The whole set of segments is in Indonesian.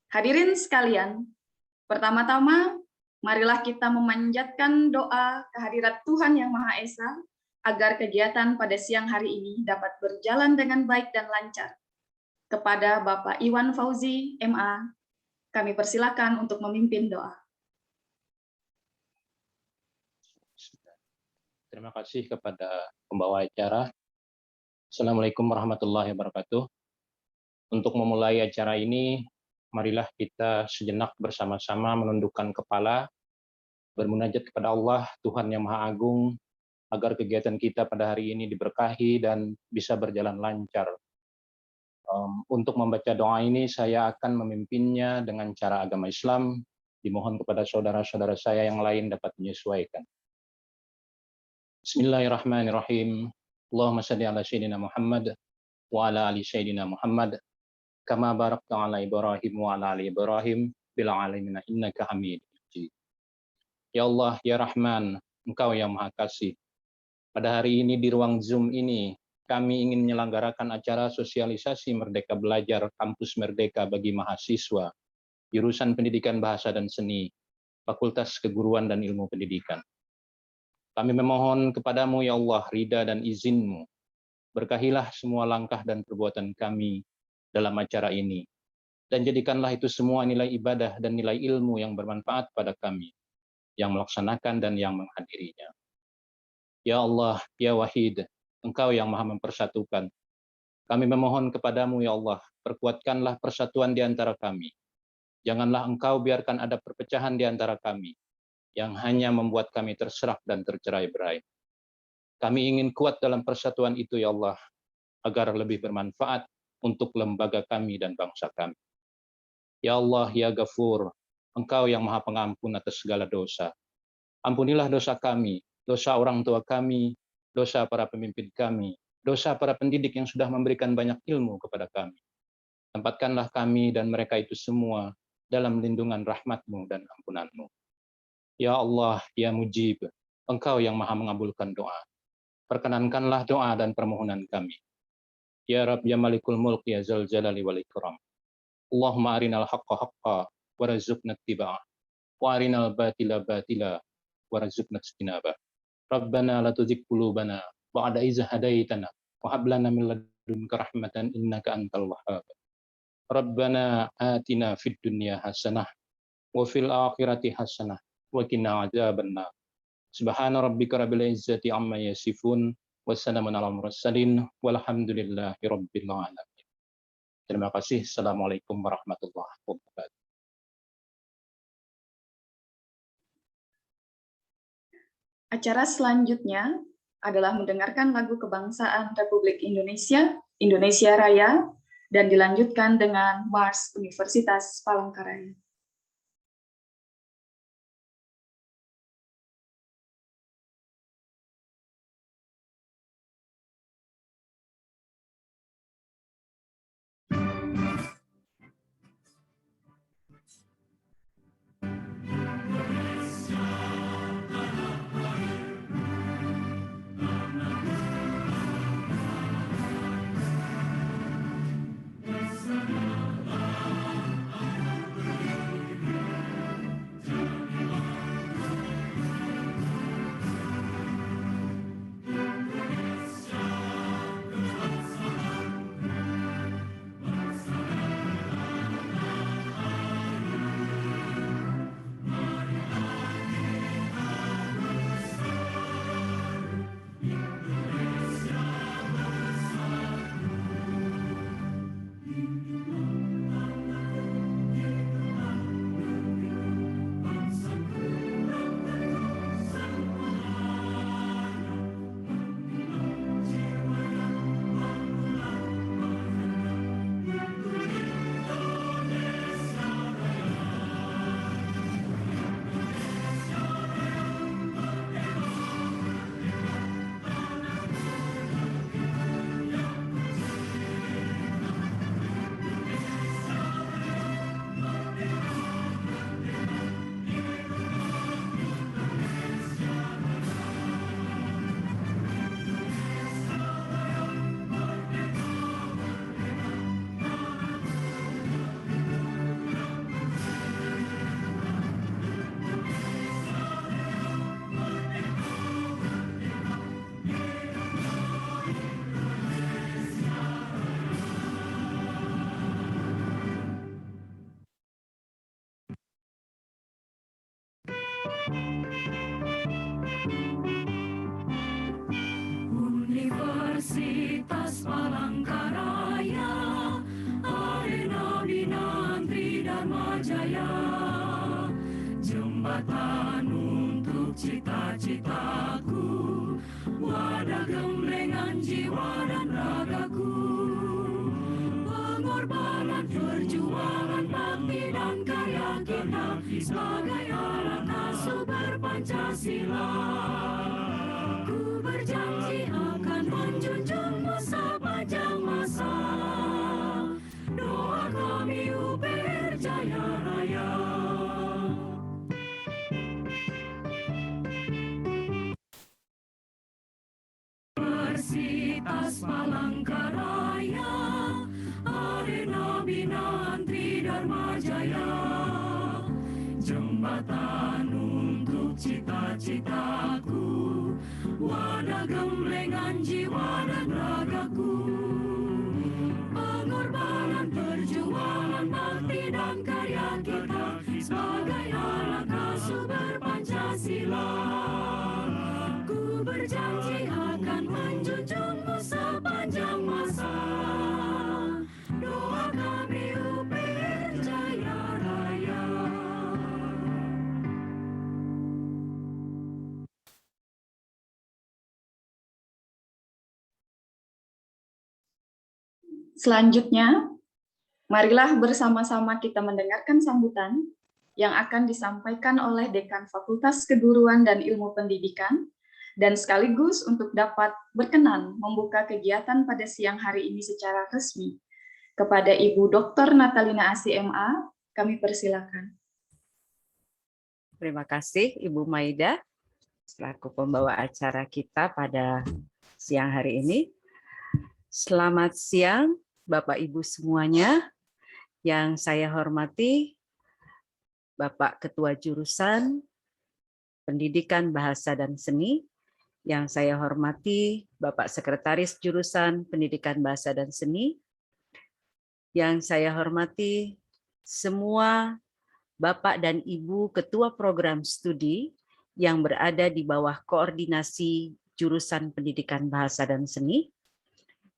Hadirin sekalian, pertama-tama marilah kita memanjatkan doa kehadirat Tuhan Yang Maha Esa agar kegiatan pada siang hari ini dapat berjalan dengan baik dan lancar. Kepada Bapak Iwan Fauzi, MA, kami persilakan untuk memimpin doa. Terima kasih kepada pembawa acara. Assalamualaikum warahmatullahi wabarakatuh. Untuk memulai acara ini, marilah kita sejenak bersama-sama menundukkan kepala, bermunajat kepada Allah, Tuhan yang Maha Agung, agar kegiatan kita pada hari ini diberkahi dan bisa berjalan lancar. Untuk membaca doa ini, saya akan memimpinnya dengan cara agama Islam. Dimohon kepada saudara-saudara saya yang lain dapat menyesuaikan. Bismillahirrahmanirrahim. Allahumma salli ala Sayyidina Muhammad wa ala ali Sayyidina Muhammad kama barakta ala Ibrahim wa ala ali Ibrahim bil alamin innaka Hamidum Majid. Ya Allah, ya Rahman, Engkau yang Maha Kasih. Pada hari ini di ruang Zoom ini, kami ingin menyelenggarakan acara sosialisasi Merdeka Belajar Kampus Merdeka bagi mahasiswa, jurusan Pendidikan Bahasa dan Seni, Fakultas Keguruan dan Ilmu Pendidikan. Kami memohon kepadamu, ya Allah, ridha dan izin-Mu. Berkahilah semua langkah dan perbuatan kami dalam acara ini. Dan jadikanlah itu semua nilai ibadah dan nilai ilmu yang bermanfaat pada kami, yang melaksanakan dan yang menghadirinya. Ya Allah, ya Wahid, Engkau yang Maha mempersatukan. Kami memohon kepadamu, ya Allah, perkuatkanlah persatuan di antara kami. Janganlah Engkau biarkan ada perpecahan di antara kami, yang hanya membuat kami terserak dan tercerai-berai. Kami ingin kuat dalam persatuan itu, ya Allah, agar lebih bermanfaat untuk lembaga kami dan bangsa kami. Ya Allah, ya Ghafur, Engkau yang Maha Pengampun atas segala dosa. Ampunilah dosa kami, dosa orang tua kami, dosa para pemimpin kami, dosa para pendidik yang sudah memberikan banyak ilmu kepada kami. Tempatkanlah kami dan mereka itu semua dalam lindungan rahmat-Mu dan ampunan-Mu. Ya Allah, ya Mujib, Engkau yang Maha mengabulkan doa. Perkenankanlah doa dan permohonan kami. Ya Rabb, ya Malikul Mulk, ya Zal Jalali wal Ikram. Allahumma arinal haqqa haqqa warzuqna ittiba'ah, wa arinal batila batila warzuqna ijtinabah. Rabbana la tuzigh qulubana ba'da idh hadaitana wa hab lana min ladunka rahmatan innaka antal wahhab. Rabbana atina fid dunya hasanah wa fil akhirati hasanah wa qina adzabannar. Subhana rabbika rabbil izzati amma yasifun wa salamun alal mursalin walhamdulillahi rabbil alamin. Terima kasih. Assalamualaikum warahmatullahi wabarakatuh. Acara selanjutnya adalah mendengarkan lagu kebangsaan Republik Indonesia, Indonesia Raya, dan dilanjutkan dengan Mars Universitas Palangkaraya. cita-citaku, wadah gemblengan jiwa dan ragaku, pengorbanan, perjuangan, bakti dan karya kita sebagai anak asuh berpancasila. Ku berjanji akan menjunjungmu sepanjang masa. Doa kami UPR Jaya Raya. Universitas Palangkaraya, arena binantri Dharma Jaya, jembatan untuk cita-citaku, wadah gemblengan jiwa dan ragaku, pengorbanan, perjuangan, bakti dan karya kita sebagai anak asuh berpancasila. Ku berjanji akan menjunjungmu sepanjang masa. Doa kami UPR Jaya Raya. Selanjutnya, marilah bersama-sama kita mendengarkan sambutan yang akan disampaikan oleh Dekan Fakultas Keguruan dan Ilmu Pendidikan, dan sekaligus untuk dapat berkenan membuka kegiatan pada siang hari ini secara resmi. Kepada Ibu Dr. Natalina Asih MA, kami persilakan. Terima kasih Ibu Maida selaku pembawa acara kita pada siang hari ini. Selamat siang Bapak Ibu semuanya. Yang saya hormati Bapak Ketua Jurusan Pendidikan Bahasa dan Seni, yang saya hormati Bapak Sekretaris Jurusan Pendidikan Bahasa dan Seni, yang saya hormati semua Bapak dan Ibu Ketua Program Studi yang berada di bawah koordinasi Jurusan Pendidikan Bahasa dan Seni,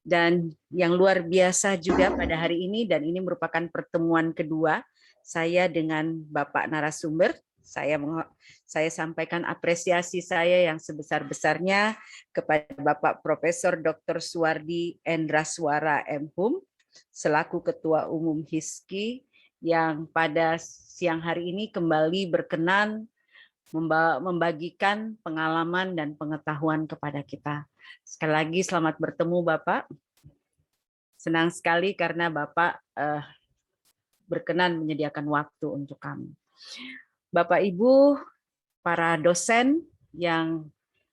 dan yang luar biasa juga pada hari ini, dan ini merupakan pertemuan kedua saya dengan Bapak narasumber. Saya sampaikan apresiasi saya yang sebesar-besarnya kepada Bapak Profesor Dr. Suwardi Endraswara M.Hum selaku Ketua Umum HISKI yang pada siang hari ini kembali berkenan membagikan pengalaman dan pengetahuan kepada kita. Sekali lagi selamat bertemu Bapak. Senang sekali karena Bapak berkenan menyediakan waktu untuk kami. Bapak Ibu, para dosen yang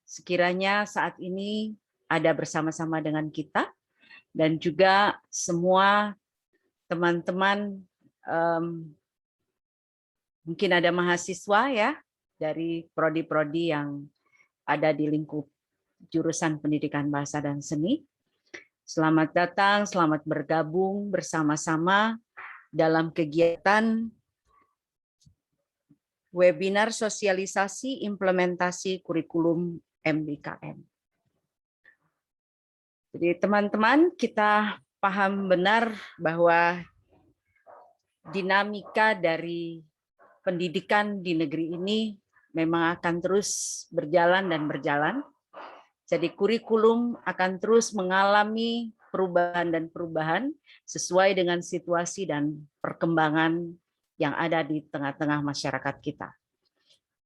sekiranya saat ini ada bersama-sama dengan kita, dan juga semua teman-teman, mungkin ada mahasiswa ya dari prodi-prodi yang ada di lingkup jurusan Pendidikan Bahasa dan Seni. Selamat datang, selamat bergabung bersama-sama dalam kegiatan webinar sosialisasi implementasi kurikulum MBKM. Jadi teman-teman, kita paham benar bahwa dinamika dari pendidikan di negeri ini memang akan terus berjalan dan berjalan. Jadi kurikulum akan terus mengalami perubahan dan perubahan sesuai dengan situasi dan perkembangan yang ada di tengah-tengah masyarakat kita.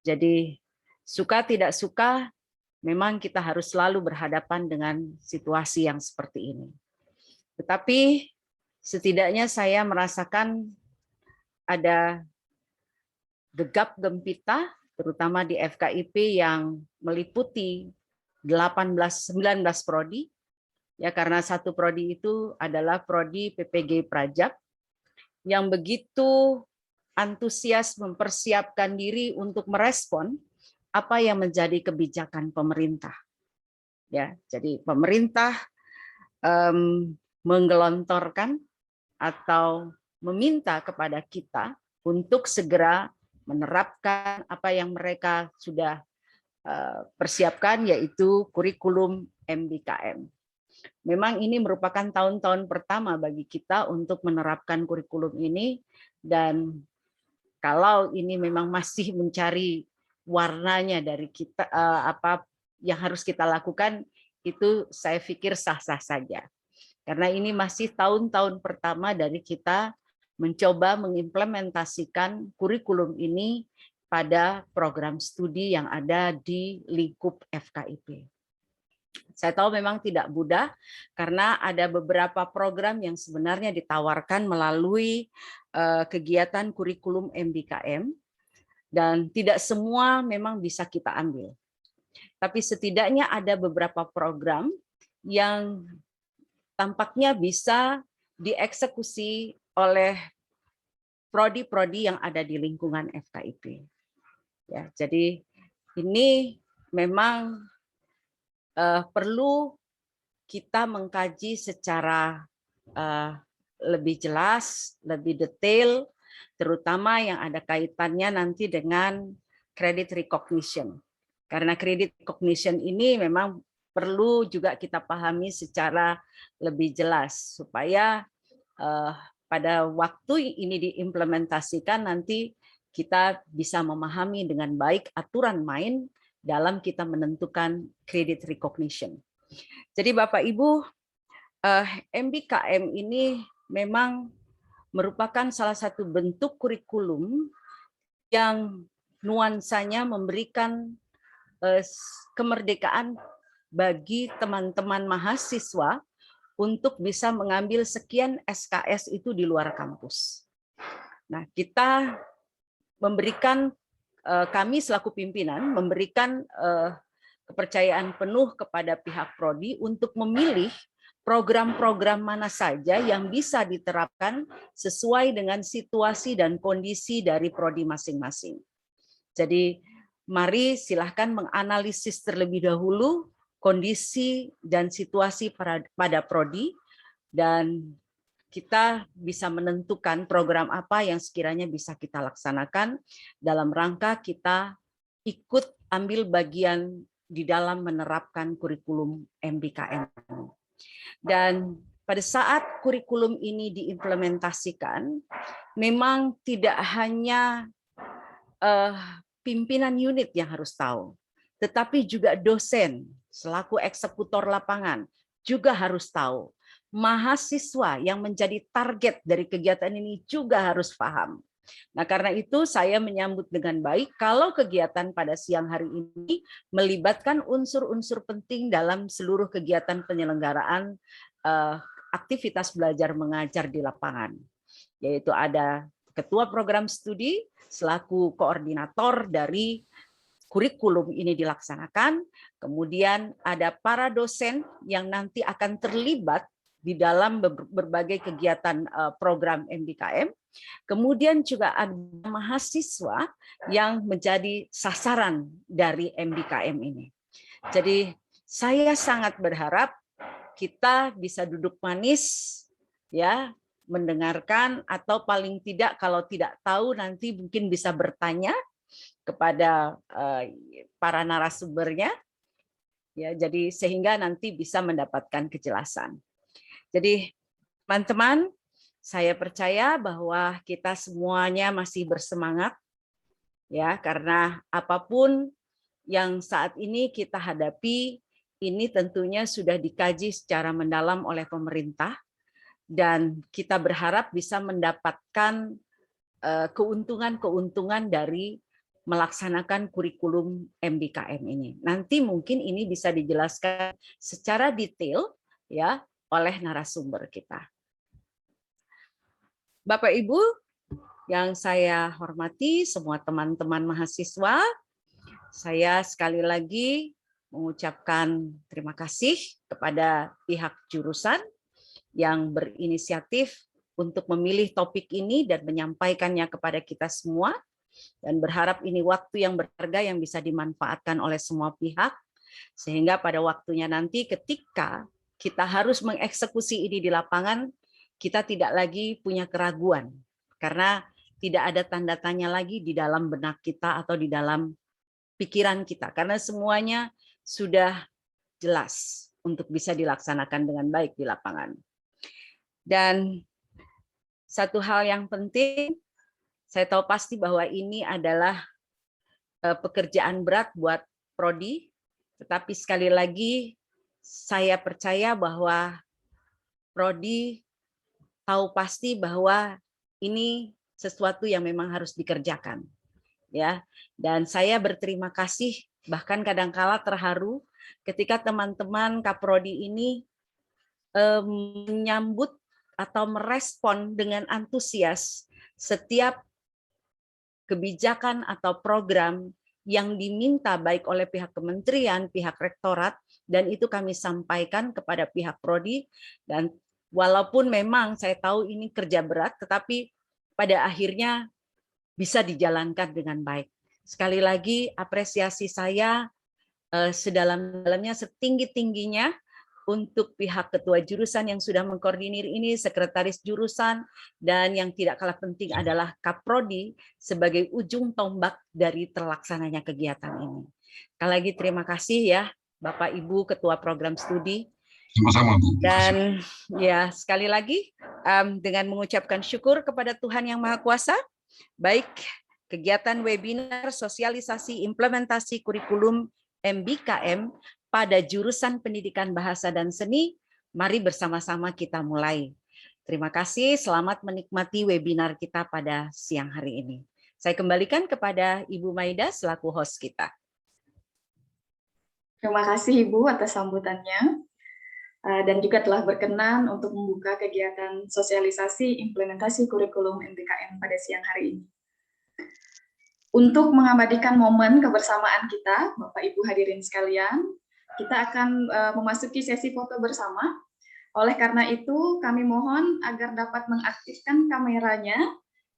Jadi suka tidak suka, memang kita harus selalu berhadapan dengan situasi yang seperti ini. Tetapi setidaknya saya merasakan ada gegap gempita, terutama di FKIP yang meliputi 19 prodi, ya, karena satu prodi itu adalah prodi PPG Prajab yang begitu antusias mempersiapkan diri untuk merespon apa yang menjadi kebijakan pemerintah. Ya, jadi pemerintah menggelontorkan atau meminta kepada kita untuk segera menerapkan apa yang mereka sudah persiapkan, yaitu kurikulum MBKM. Memang ini merupakan tahun-tahun pertama bagi kita untuk menerapkan kurikulum ini, dan kalau ini memang masih mencari warnanya dari kita, apa yang harus kita lakukan, itu saya pikir sah-sah saja. Karena ini masih tahun-tahun pertama dari kita mencoba mengimplementasikan kurikulum ini pada program studi yang ada di lingkup FKIP. Saya tahu memang tidak mudah karena ada beberapa program yang sebenarnya ditawarkan melalui kegiatan kurikulum MBKM dan tidak semua memang bisa kita ambil. Tapi setidaknya ada beberapa program yang tampaknya bisa dieksekusi oleh prodi-prodi yang ada di lingkungan FKIP. Ya, jadi ini memang perlu kita mengkaji secara lebih jelas, lebih detail, terutama yang ada kaitannya nanti dengan credit recognition. Karena credit recognition ini memang perlu juga kita pahami secara lebih jelas supaya pada waktu ini diimplementasikan nanti kita bisa memahami dengan baik aturan main dalam kita menentukan credit recognition. Jadi Bapak Ibu, MBKM ini memang merupakan salah satu bentuk kurikulum yang nuansanya memberikan kemerdekaan bagi teman-teman mahasiswa untuk bisa mengambil sekian SKS itu di luar kampus. Nah, kita memberikan, kami selaku pimpinan memberikan kepercayaan penuh kepada pihak prodi untuk memilih program-program mana saja yang bisa diterapkan sesuai dengan situasi dan kondisi dari prodi masing-masing. Jadi mari silahkan menganalisis terlebih dahulu kondisi dan situasi pada prodi, dan kita bisa menentukan program apa yang sekiranya bisa kita laksanakan dalam rangka kita ikut ambil bagian di dalam menerapkan kurikulum MBKM. Dan pada saat kurikulum ini diimplementasikan, memang tidak hanya pimpinan unit yang harus tahu, tetapi juga dosen selaku eksekutor lapangan juga harus tahu. Mahasiswa yang menjadi target dari kegiatan ini juga harus paham. Nah, karena itu saya menyambut dengan baik kalau kegiatan pada siang hari ini melibatkan unsur-unsur penting dalam seluruh kegiatan penyelenggaraan aktivitas belajar mengajar di lapangan, yaitu ada ketua program studi selaku koordinator dari kurikulum ini dilaksanakan, kemudian ada para dosen yang nanti akan terlibat di dalam berbagai kegiatan program MBKM, kemudian juga ada mahasiswa yang menjadi sasaran dari MBKM ini. Jadi saya sangat berharap kita bisa duduk manis, ya, mendengarkan, atau paling tidak kalau tidak tahu nanti mungkin bisa bertanya kepada para narasumbernya, ya, jadi sehingga nanti bisa mendapatkan kejelasan. Jadi teman-teman, saya percaya bahwa kita semuanya masih bersemangat, ya, karena apapun yang saat ini kita hadapi ini tentunya sudah dikaji secara mendalam oleh pemerintah, dan kita berharap bisa mendapatkan keuntungan-keuntungan dari melaksanakan kurikulum MBKM ini. Nanti mungkin ini bisa dijelaskan secara detail, ya, oleh narasumber kita. Bapak Ibu yang saya hormati, semua teman-teman mahasiswa, saya sekali lagi mengucapkan terima kasih kepada pihak jurusan yang berinisiatif untuk memilih topik ini dan menyampaikannya kepada kita semua, dan berharap ini waktu yang berharga yang bisa dimanfaatkan oleh semua pihak, sehingga pada waktunya nanti ketika kita harus mengeksekusi ini di lapangan, kita tidak lagi punya keraguan, karena tidak ada tanda tanya lagi di dalam benak kita atau di dalam pikiran kita, karena semuanya sudah jelas untuk bisa dilaksanakan dengan baik di lapangan. Dan satu hal yang penting, saya tahu pasti bahwa ini adalah pekerjaan berat buat Prodi, tetapi sekali lagi saya percaya bahwa Prodi tahu pasti bahwa ini sesuatu yang memang harus dikerjakan, ya. Dan saya berterima kasih, bahkan kadangkala terharu ketika teman-teman Kaprodi ini menyambut atau merespon dengan antusias setiap kebijakan atau program yang diminta baik oleh pihak kementerian, pihak rektorat, dan itu kami sampaikan kepada pihak Prodi. Dan walaupun memang saya tahu ini kerja berat, tetapi pada akhirnya bisa dijalankan dengan baik. Sekali lagi apresiasi saya sedalam-dalamnya, setinggi-tingginya untuk pihak ketua jurusan yang sudah mengkoordinir ini, sekretaris jurusan, dan yang tidak kalah penting adalah Kaprodi sebagai ujung tombak dari terlaksananya kegiatan ini. Sekali lagi terima kasih ya Bapak Ibu Ketua Program Studi. Sama-sama, Bu. Dan ya sekali lagi dengan mengucapkan syukur kepada Tuhan Yang Maha Kuasa, baik kegiatan webinar sosialisasi implementasi kurikulum MBKM pada jurusan Pendidikan Bahasa dan Seni, mari bersama-sama kita mulai. Terima kasih, selamat menikmati webinar kita pada siang hari ini. Saya kembalikan kepada Ibu Maida selaku host kita. Terima kasih Ibu atas sambutannya dan juga telah berkenan untuk membuka kegiatan sosialisasi implementasi kurikulum MBKM pada siang hari ini. Untuk mengabadikan momen kebersamaan kita, Bapak Ibu hadirin sekalian, kita akan memasuki sesi foto bersama. Oleh karena itu, kami mohon agar dapat mengaktifkan kameranya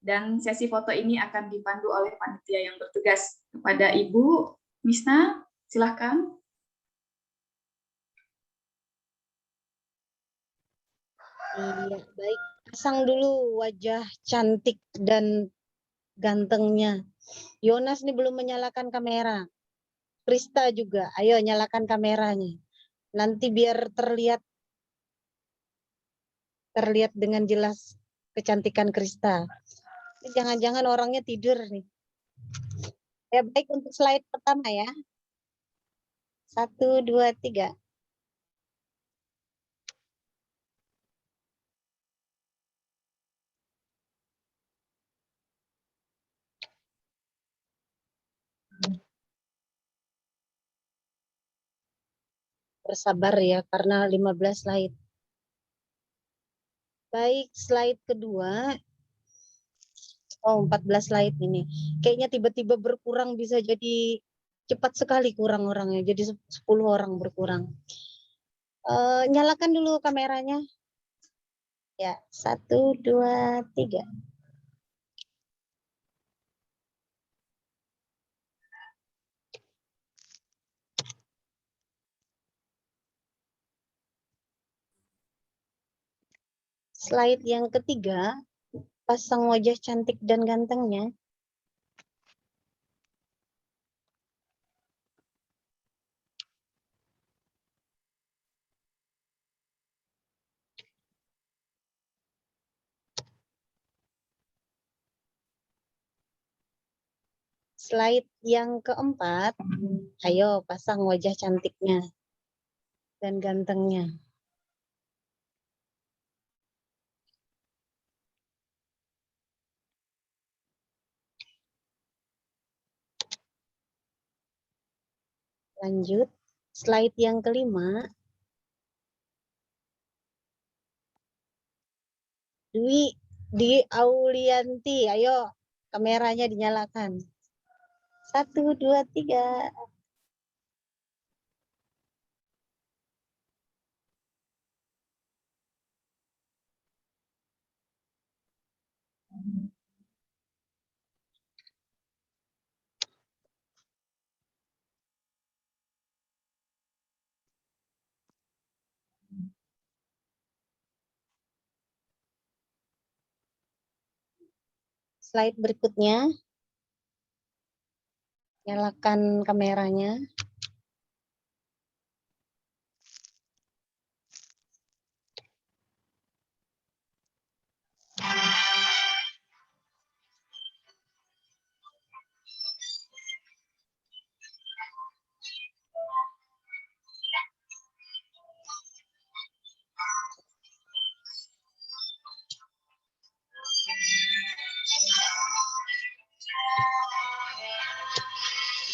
dan sesi foto ini akan dipandu oleh panitia yang bertugas. Kepada Ibu Misna, silakan. Iya, baik. Pasang dulu wajah cantik dan gantengnya. Yonas nih belum menyalakan kamera. Krista juga, ayo nyalakan kameranya. Nanti biar terlihat dengan jelas kecantikan Krista. Jangan-jangan orangnya tidur nih. Ya baik, untuk slide pertama ya. 1, 2, 3. Bersabar ya, karena 15 slide. Baik, slide kedua. Oh, 14 slide ini. Kayaknya tiba-tiba berkurang, bisa jadi cepat sekali kurang orangnya. Jadi 10 orang berkurang. Nyalakan dulu kameranya. Ya, 1, 2, 3. Slide yang ketiga, pasang wajah cantik dan gantengnya. Slide yang keempat, ayo pasang wajah cantiknya dan gantengnya. Lanjut, slide yang kelima. Dwi Aulianti, ayo kameranya dinyalakan. 1, 2, 3. Slide berikutnya. Nyalakan kameranya.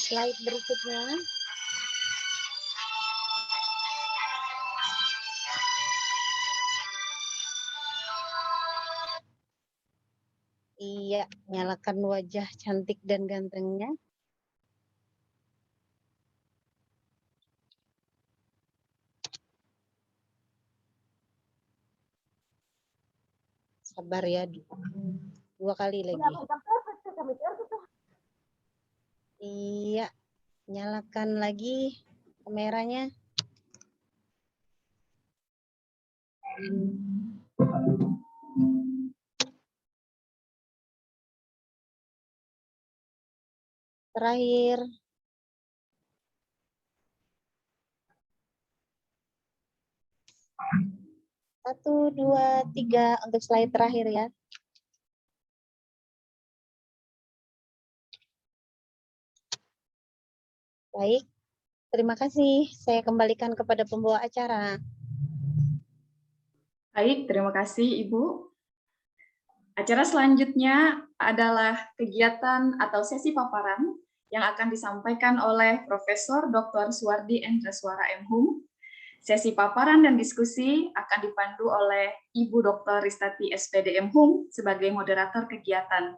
slide berikutnya. Iya, nyalakan wajah cantik dan gantengnya. Sabar ya, 2 kali lagi. Iya, nyalakan lagi kameranya. Terakhir. Satu, dua, tiga untuk slide terakhir ya. Baik, terima kasih. Saya kembalikan kepada pembawa acara. Baik, terima kasih Ibu. Acara selanjutnya adalah kegiatan atau sesi paparan yang akan disampaikan oleh Profesor Dr. Suwardi Endreswara MHum. Sesi paparan dan diskusi akan dipandu oleh Ibu Dr. Ristati SPD MHum sebagai moderator kegiatan.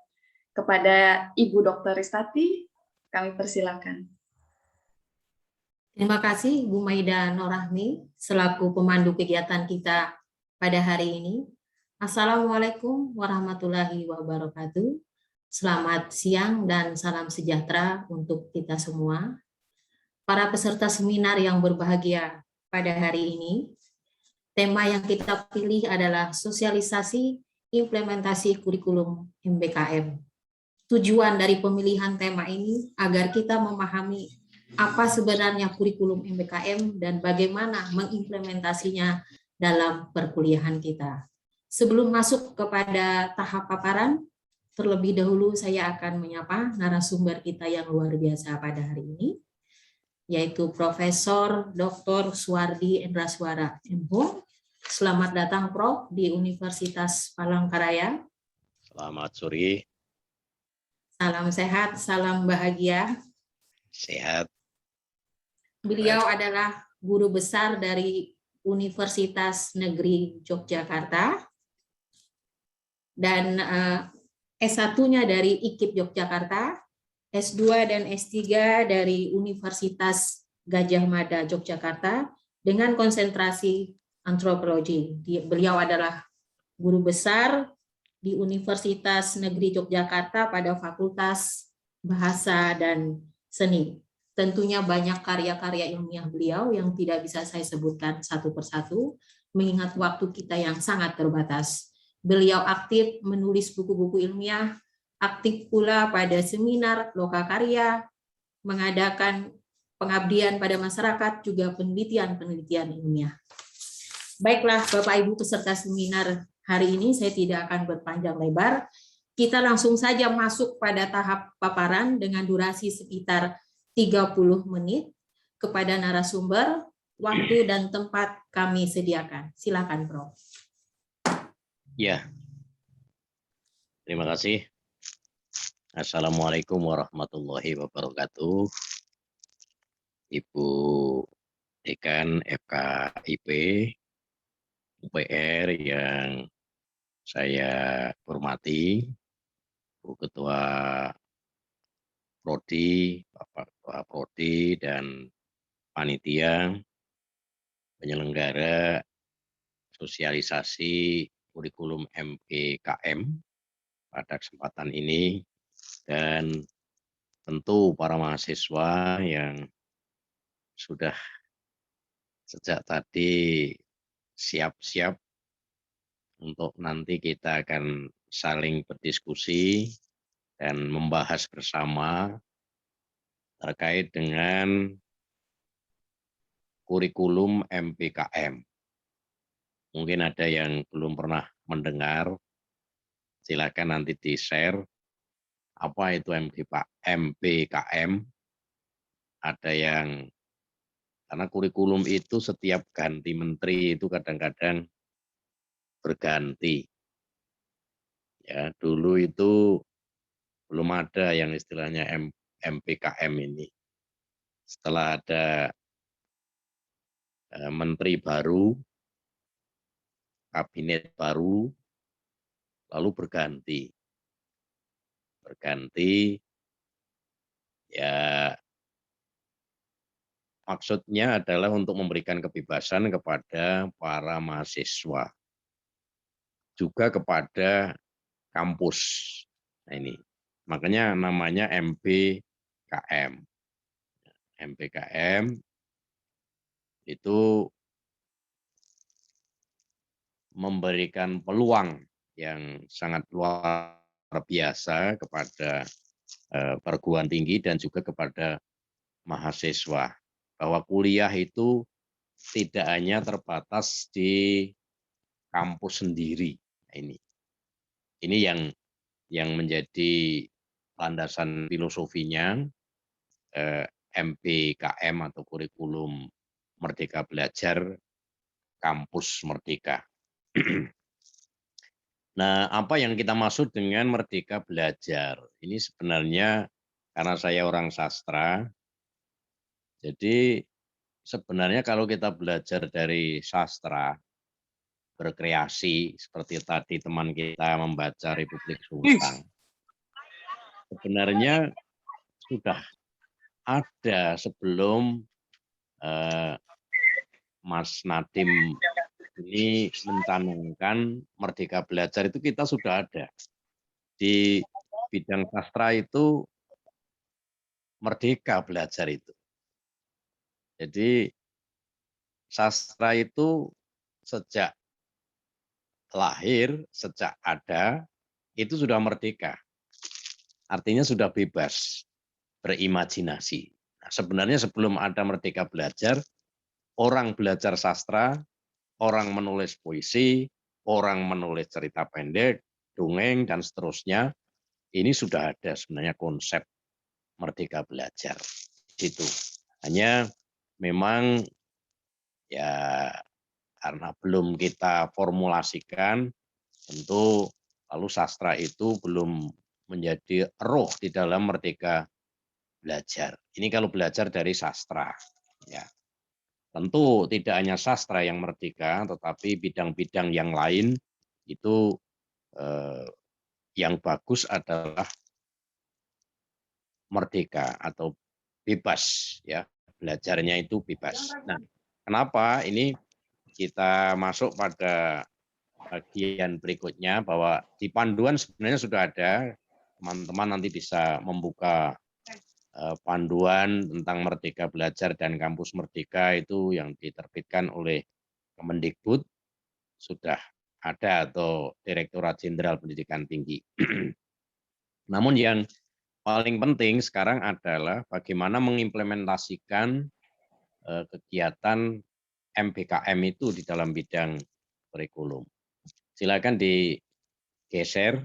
Kepada Ibu Dr. Ristati, kami persilakan. Terima kasih Bu Maida Norahmi selaku pemandu kegiatan kita pada hari ini. Assalamualaikum warahmatullahi wabarakatuh. Selamat siang dan salam sejahtera untuk kita semua. Para peserta seminar yang berbahagia pada hari ini, tema yang kita pilih adalah sosialisasi implementasi kurikulum MBKM. Tujuan dari pemilihan tema ini agar kita memahami apa sebenarnya kurikulum MBKM dan bagaimana mengimplementasinya dalam perkuliahan kita. Sebelum masuk kepada tahap paparan, terlebih dahulu saya akan menyapa narasumber kita yang luar biasa pada hari ini, yaitu Profesor Dr. Suwardi Endreswara MHum. Selamat datang Prof di Universitas Palangkaraya. Selamat sore. Salam sehat, salam bahagia. Sehat. Beliau adalah guru besar dari Universitas Negeri Yogyakarta dan S1-nya dari IKIP Yogyakarta, S2 dan S3 dari Universitas Gadjah Mada Yogyakarta dengan konsentrasi antropologi. Beliau adalah guru besar di Universitas Negeri Yogyakarta pada Fakultas Bahasa dan Seni. Tentunya banyak karya-karya ilmiah beliau yang tidak bisa saya sebutkan satu persatu, mengingat waktu kita yang sangat terbatas. Beliau aktif menulis buku-buku ilmiah, aktif pula pada seminar lokakarya, mengadakan pengabdian pada masyarakat, juga penelitian-penelitian ilmiah. Baiklah Bapak Ibu peserta seminar hari ini, saya tidak akan berpanjang lebar. Kita langsung saja masuk pada tahap paparan dengan durasi sekitar 30 menit. Kepada narasumber, waktu dan tempat kami sediakan. Silakan, Prof. Ya. Terima kasih. Assalamualaikum warahmatullahi wabarakatuh. Ibu Dekan FKIP UPR yang saya hormati, Bu Ketua Prodi, Bapak Ketua Prodi, dan panitia penyelenggara sosialisasi kurikulum MBKM pada kesempatan ini, dan tentu para mahasiswa yang sudah sejak tadi siap-siap untuk nanti kita akan saling berdiskusi dan membahas bersama terkait dengan kurikulum MBKM. Mungkin ada yang belum pernah mendengar, silakan nanti di-share apa itu MBKM. Ada yang, karena kurikulum itu setiap ganti menteri itu kadang-kadang berganti. Ya, dulu itu belum ada yang istilahnya MBKM ini. setelah ada menteri baru, kabinet baru, lalu berganti. Ya maksudnya adalah untuk memberikan kebebasan kepada para mahasiswa, juga kepada kampus. Nah ini, makanya namanya MBKM. MBKM itu memberikan peluang yang sangat luar biasa kepada perguruan tinggi dan juga kepada mahasiswa, bahwa kuliah itu tidak hanya terbatas di kampus sendiri. Nah, ini yang menjadi landasan filosofinya MBKM atau kurikulum Merdeka Belajar Kampus Merdeka. Nah, apa yang kita maksud dengan Merdeka Belajar? Ini sebenarnya karena saya orang sastra, jadi sebenarnya kalau kita belajar dari sastra, berkreasi, seperti tadi teman kita membaca Republik Sultan, sebenarnya sudah ada sebelum Mas Nadiem ini mencanangkan Merdeka Belajar, itu kita sudah ada. Di bidang sastra itu Merdeka Belajar itu. Jadi sastra itu sejak lahir, sejak ada, itu sudah merdeka. Artinya sudah bebas berimajinasi. Nah, sebenarnya sebelum ada Merdeka Belajar, orang belajar sastra, orang menulis puisi, orang menulis cerita pendek, dongeng, dan seterusnya, ini sudah ada sebenarnya konsep Merdeka Belajar. Itu hanya memang ya karena belum kita formulasikan, tentu lalu sastra itu belum menjadi roh di dalam Merdeka Belajar. Ini kalau belajar dari sastra, ya. Tentu tidak hanya sastra yang merdeka, tetapi bidang-bidang yang lain itu yang bagus adalah merdeka atau bebas, ya, belajarnya itu bebas. Nah, kenapa ini kita masuk pada bagian berikutnya, bahwa di panduan sebenarnya sudah ada, teman-teman nanti bisa membuka panduan tentang Merdeka Belajar dan Kampus Merdeka itu yang diterbitkan oleh Kemendikbud, sudah ada, atau Direktorat Jenderal Pendidikan Tinggi. Namun yang paling penting sekarang adalah bagaimana mengimplementasikan kegiatan MBKM itu di dalam bidang kurikulum. Silakan digeser.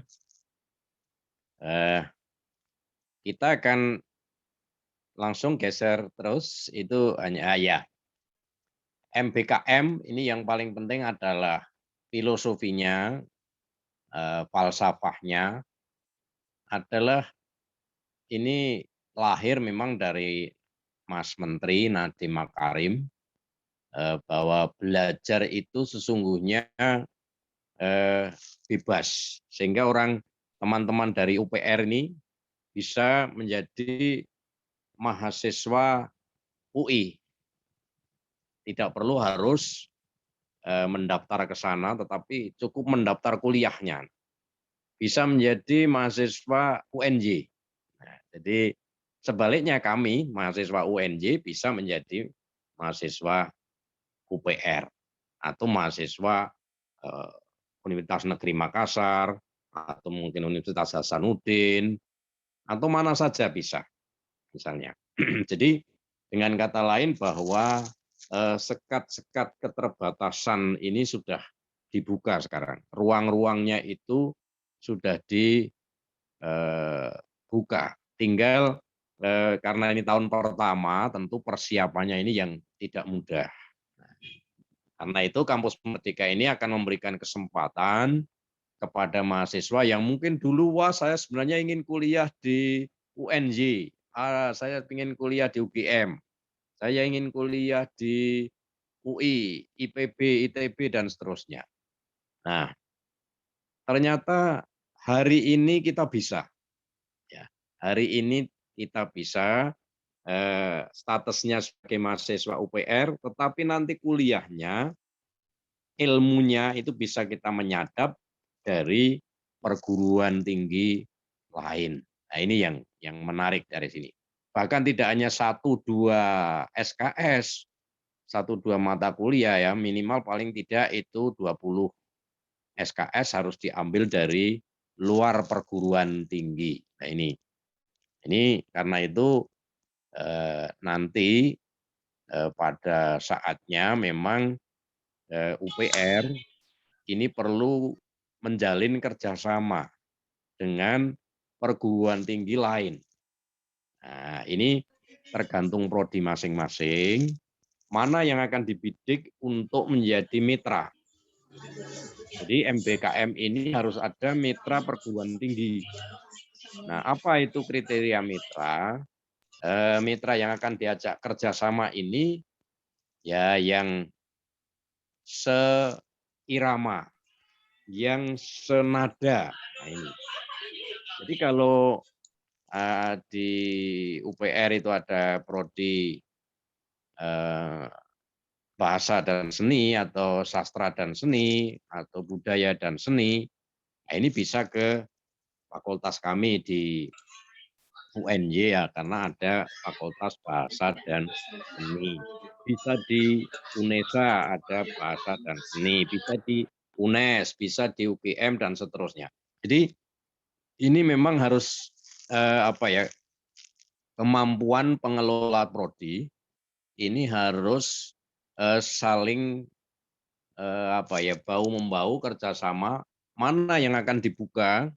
Kita akan langsung geser terus, itu hanya ya. MBKM ini yang paling penting adalah filosofinya, falsafahnya adalah ini lahir memang dari Mas Menteri Nadiem Makarim, bahwa belajar itu sesungguhnya bebas, sehingga teman-teman dari UPR ini bisa menjadi mahasiswa UI. Tidak perlu harus mendaftar ke sana, tetapi cukup mendaftar kuliahnya. Bisa menjadi mahasiswa UNJ. Nah, jadi sebaliknya kami, mahasiswa UNJ, bisa menjadi mahasiswa UPR atau mahasiswa Universitas Negeri Makassar, atau mungkin Universitas Hasanuddin, atau mana saja bisa, misalnya. Jadi dengan kata lain bahwa sekat-sekat keterbatasan ini sudah dibuka sekarang. Ruang-ruangnya itu sudah dibuka. Tinggal karena ini tahun pertama, tentu persiapannya ini yang tidak mudah. Karena itu Kampus Merdeka ini akan memberikan kesempatan kepada mahasiswa yang mungkin dulu, wah saya sebenarnya ingin kuliah di UNJ, saya ingin kuliah di UGM. saya ingin kuliah di UI, IPB, ITB, dan seterusnya. Nah, ternyata hari ini kita bisa. Ya, hari ini kita bisa statusnya sebagai mahasiswa UPR, tetapi nanti kuliahnya, ilmunya itu bisa kita menyadap dari perguruan tinggi lain. Nah, ini yang menarik dari sini. Bahkan tidak hanya 1-2 SKS, 1-2 mata kuliah ya, minimal paling tidak itu 20 SKS harus diambil dari luar perguruan tinggi. Nah, ini karena itu nanti pada saatnya memang UPR ini perlu menjalin kerjasama dengan perguruan tinggi lain. Nah, ini tergantung prodi masing-masing, mana yang akan dibidik untuk menjadi mitra. Jadi MBKM ini harus ada mitra perguruan tinggi. Nah, apa itu kriteria mitra? Mitra yang akan diajak kerjasama ini ya yang seirama, yang senada. Nah, ini. Jadi kalau di UPR itu ada prodi bahasa dan seni atau sastra dan seni atau budaya dan seni, nah ini bisa ke fakultas kami di UNY ya, karena ada fakultas bahasa dan seni. Bisa di UNESA ada bahasa dan seni, bisa di UNES, bisa di UGM dan seterusnya. Jadi ini memang harus kemampuan pengelola prodi ini harus saling bahu-membahu kerjasama, mana yang akan dibuka,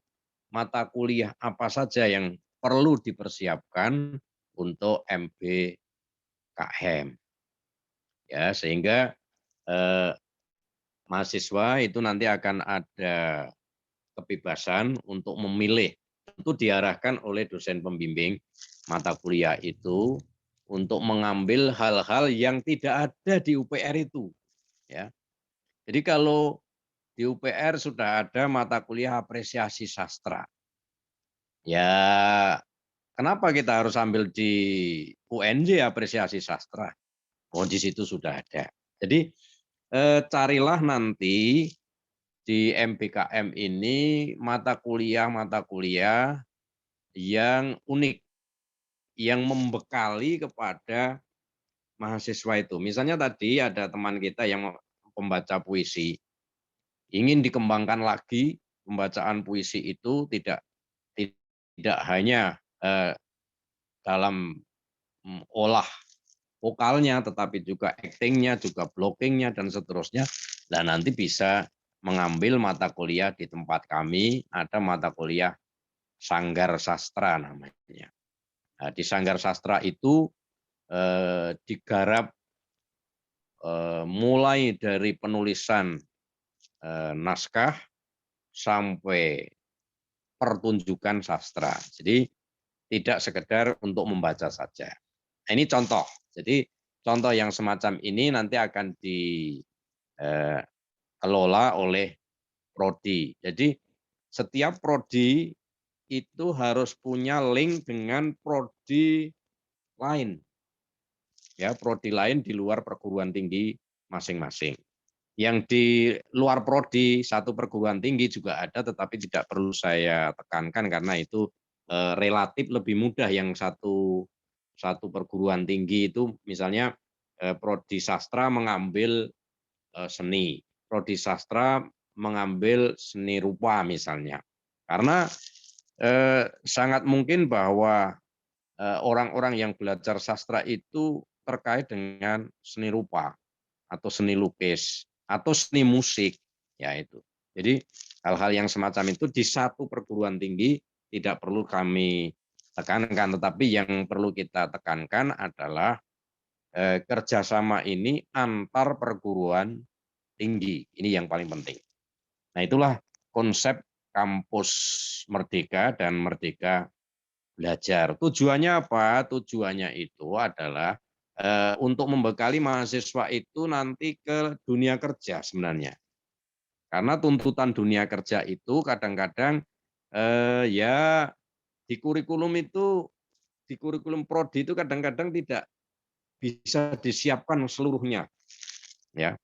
mata kuliah apa saja yang perlu dipersiapkan untuk MBKM. Ya, sehingga mahasiswa itu nanti akan ada kebebasan untuk memilih, tentu diarahkan oleh dosen pembimbing mata kuliah itu untuk mengambil hal-hal yang tidak ada di UPR itu. Ya. Jadi kalau di UPR sudah ada mata kuliah apresiasi sastra, ya kenapa kita harus ambil di UNJ apresiasi sastra? Oh, di situ sudah ada. Jadi carilah nanti di MBKM ini mata kuliah yang unik, yang membekali kepada mahasiswa itu. Misalnya tadi ada teman kita yang pembaca puisi, ingin dikembangkan lagi pembacaan puisi itu tidak hanya dalam olah vokalnya, tetapi juga actingnya, juga blockingnya, dan seterusnya. Dan nanti bisa mengambil mata kuliah di tempat kami, ada mata kuliah Sanggar Sastra namanya. Nah, di Sanggar Sastra itu digarap mulai dari penulisan naskah sampai pertunjukan sastra. Jadi tidak sekedar untuk membaca saja. Nah, ini contoh. Jadi contoh yang semacam ini nanti akan dikelola oleh prodi. Jadi setiap prodi itu harus punya link dengan prodi lain. Ya, prodi lain di luar perguruan tinggi masing-masing. Yang di luar prodi satu perguruan tinggi juga ada, tetapi tidak perlu saya tekankan karena itu relatif lebih mudah. Yang satu perguruan tinggi itu misalnya prodi sastra mengambil seni, prodi sastra mengambil seni rupa misalnya. Karena sangat mungkin bahwa orang-orang yang belajar sastra itu terkait dengan seni rupa atau seni lukis atau seni musik, ya itu. Jadi hal-hal yang semacam itu di satu perguruan tinggi tidak perlu kami tekankan, tetapi yang perlu kita tekankan adalah kerjasama ini antar perguruan tinggi. Ini yang paling penting. Nah, itulah konsep kampus Merdeka dan Merdeka Belajar. Tujuannya apa? Tujuannya itu adalah untuk membekali mahasiswa itu nanti ke dunia kerja sebenarnya. Karena tuntutan dunia kerja itu kadang-kadang ya di kurikulum prodi itu kadang-kadang tidak bisa disiapkan seluruhnya. Ya,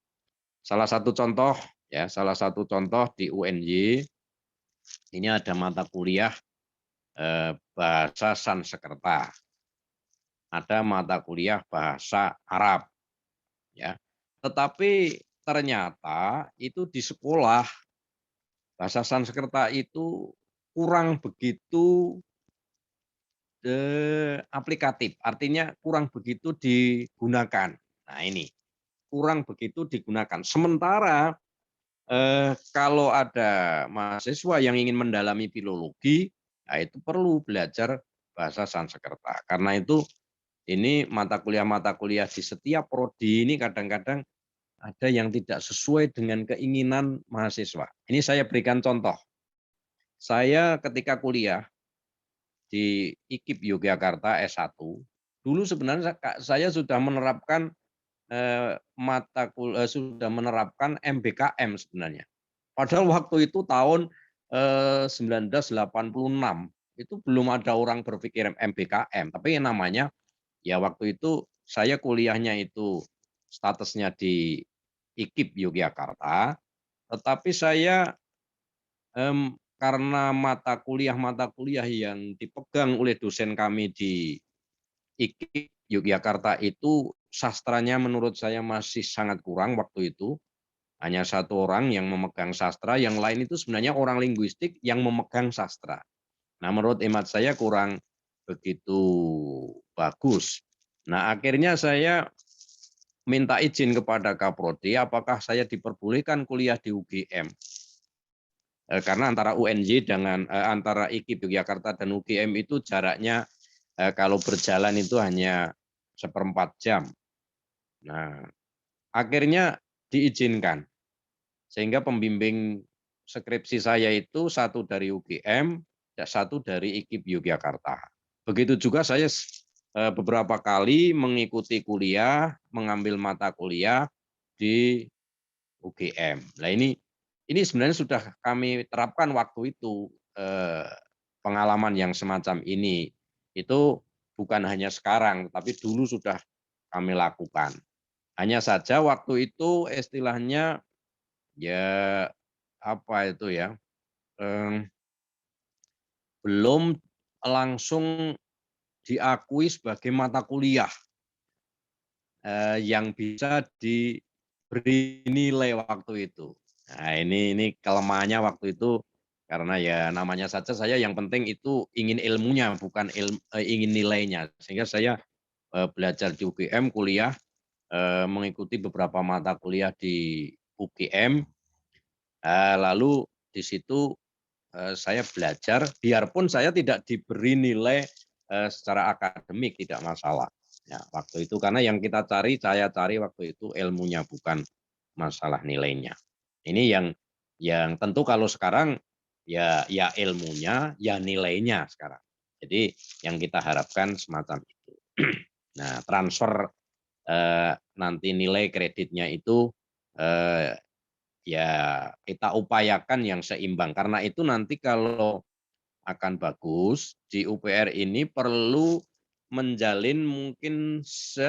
salah satu contoh di UNY ini ada mata kuliah bahasa Sanskerta, ada mata kuliah bahasa Arab, ya. Tetapi ternyata itu di sekolah bahasa Sanskerta itu kurang begitu aplikatif, artinya kurang begitu digunakan. Nah ini kurang begitu digunakan. Sementara kalau ada mahasiswa yang ingin mendalami filologi, nah itu perlu belajar bahasa Sanskerta. Karena itu ini mata kuliah di setiap prodi ini kadang-kadang ada yang tidak sesuai dengan keinginan mahasiswa. Ini saya berikan contoh. Saya ketika kuliah di IKIP Yogyakarta S1, dulu sebenarnya saya sudah menerapkan sudah menerapkan MBKM sebenarnya. Padahal waktu itu tahun 1986 itu belum ada orang berpikir MBKM, tapi yang namanya ya waktu itu saya kuliahnya itu statusnya di IKIP Yogyakarta, tetapi saya karena mata kuliah yang dipegang oleh dosen kami di IKIP Yogyakarta itu sastranya menurut saya masih sangat kurang waktu itu. Hanya satu orang yang memegang sastra, yang lain itu sebenarnya orang linguistik yang memegang sastra. Nah, menurut hemat saya kurang begitu bagus. Nah, akhirnya saya minta izin kepada Kaprodi, apakah saya diperbolehkan kuliah di UGM. Karena antara UNJ dengan antara IKIP Yogyakarta dan UGM itu jaraknya kalau berjalan itu hanya 1/4 jam. Nah, akhirnya diizinkan. Sehingga pembimbing skripsi saya itu satu dari UGM, dan satu dari IKIP Yogyakarta. Begitu juga saya beberapa kali mengikuti kuliah, mengambil mata kuliah di UGM. Nah ini sebenarnya sudah kami terapkan waktu itu pengalaman yang semacam ini. Itu bukan hanya sekarang, tapi dulu sudah kami lakukan. Hanya saja waktu itu istilahnya ya apa itu ya, belum langsung diakui sebagai mata kuliah yang bisa diberi nilai waktu itu. Nah ini kelemahannya waktu itu karena ya namanya saja saya yang penting itu ingin ilmunya bukan ingin nilainya, sehingga saya belajar di UGM kuliah mengikuti beberapa mata kuliah di UGM. Lalu di situ saya belajar, biarpun saya tidak diberi nilai secara akademik tidak masalah. Ya, waktu itu karena yang saya cari waktu itu ilmunya bukan masalah nilainya. Ini yang tentu kalau sekarang ya ilmunya, ya nilainya sekarang. Jadi yang kita harapkan semacam itu. Nah, transfer nanti nilai kreditnya itu ya kita upayakan yang seimbang. Karena itu nanti kalau akan bagus, di UPR ini perlu menjalin mungkin 6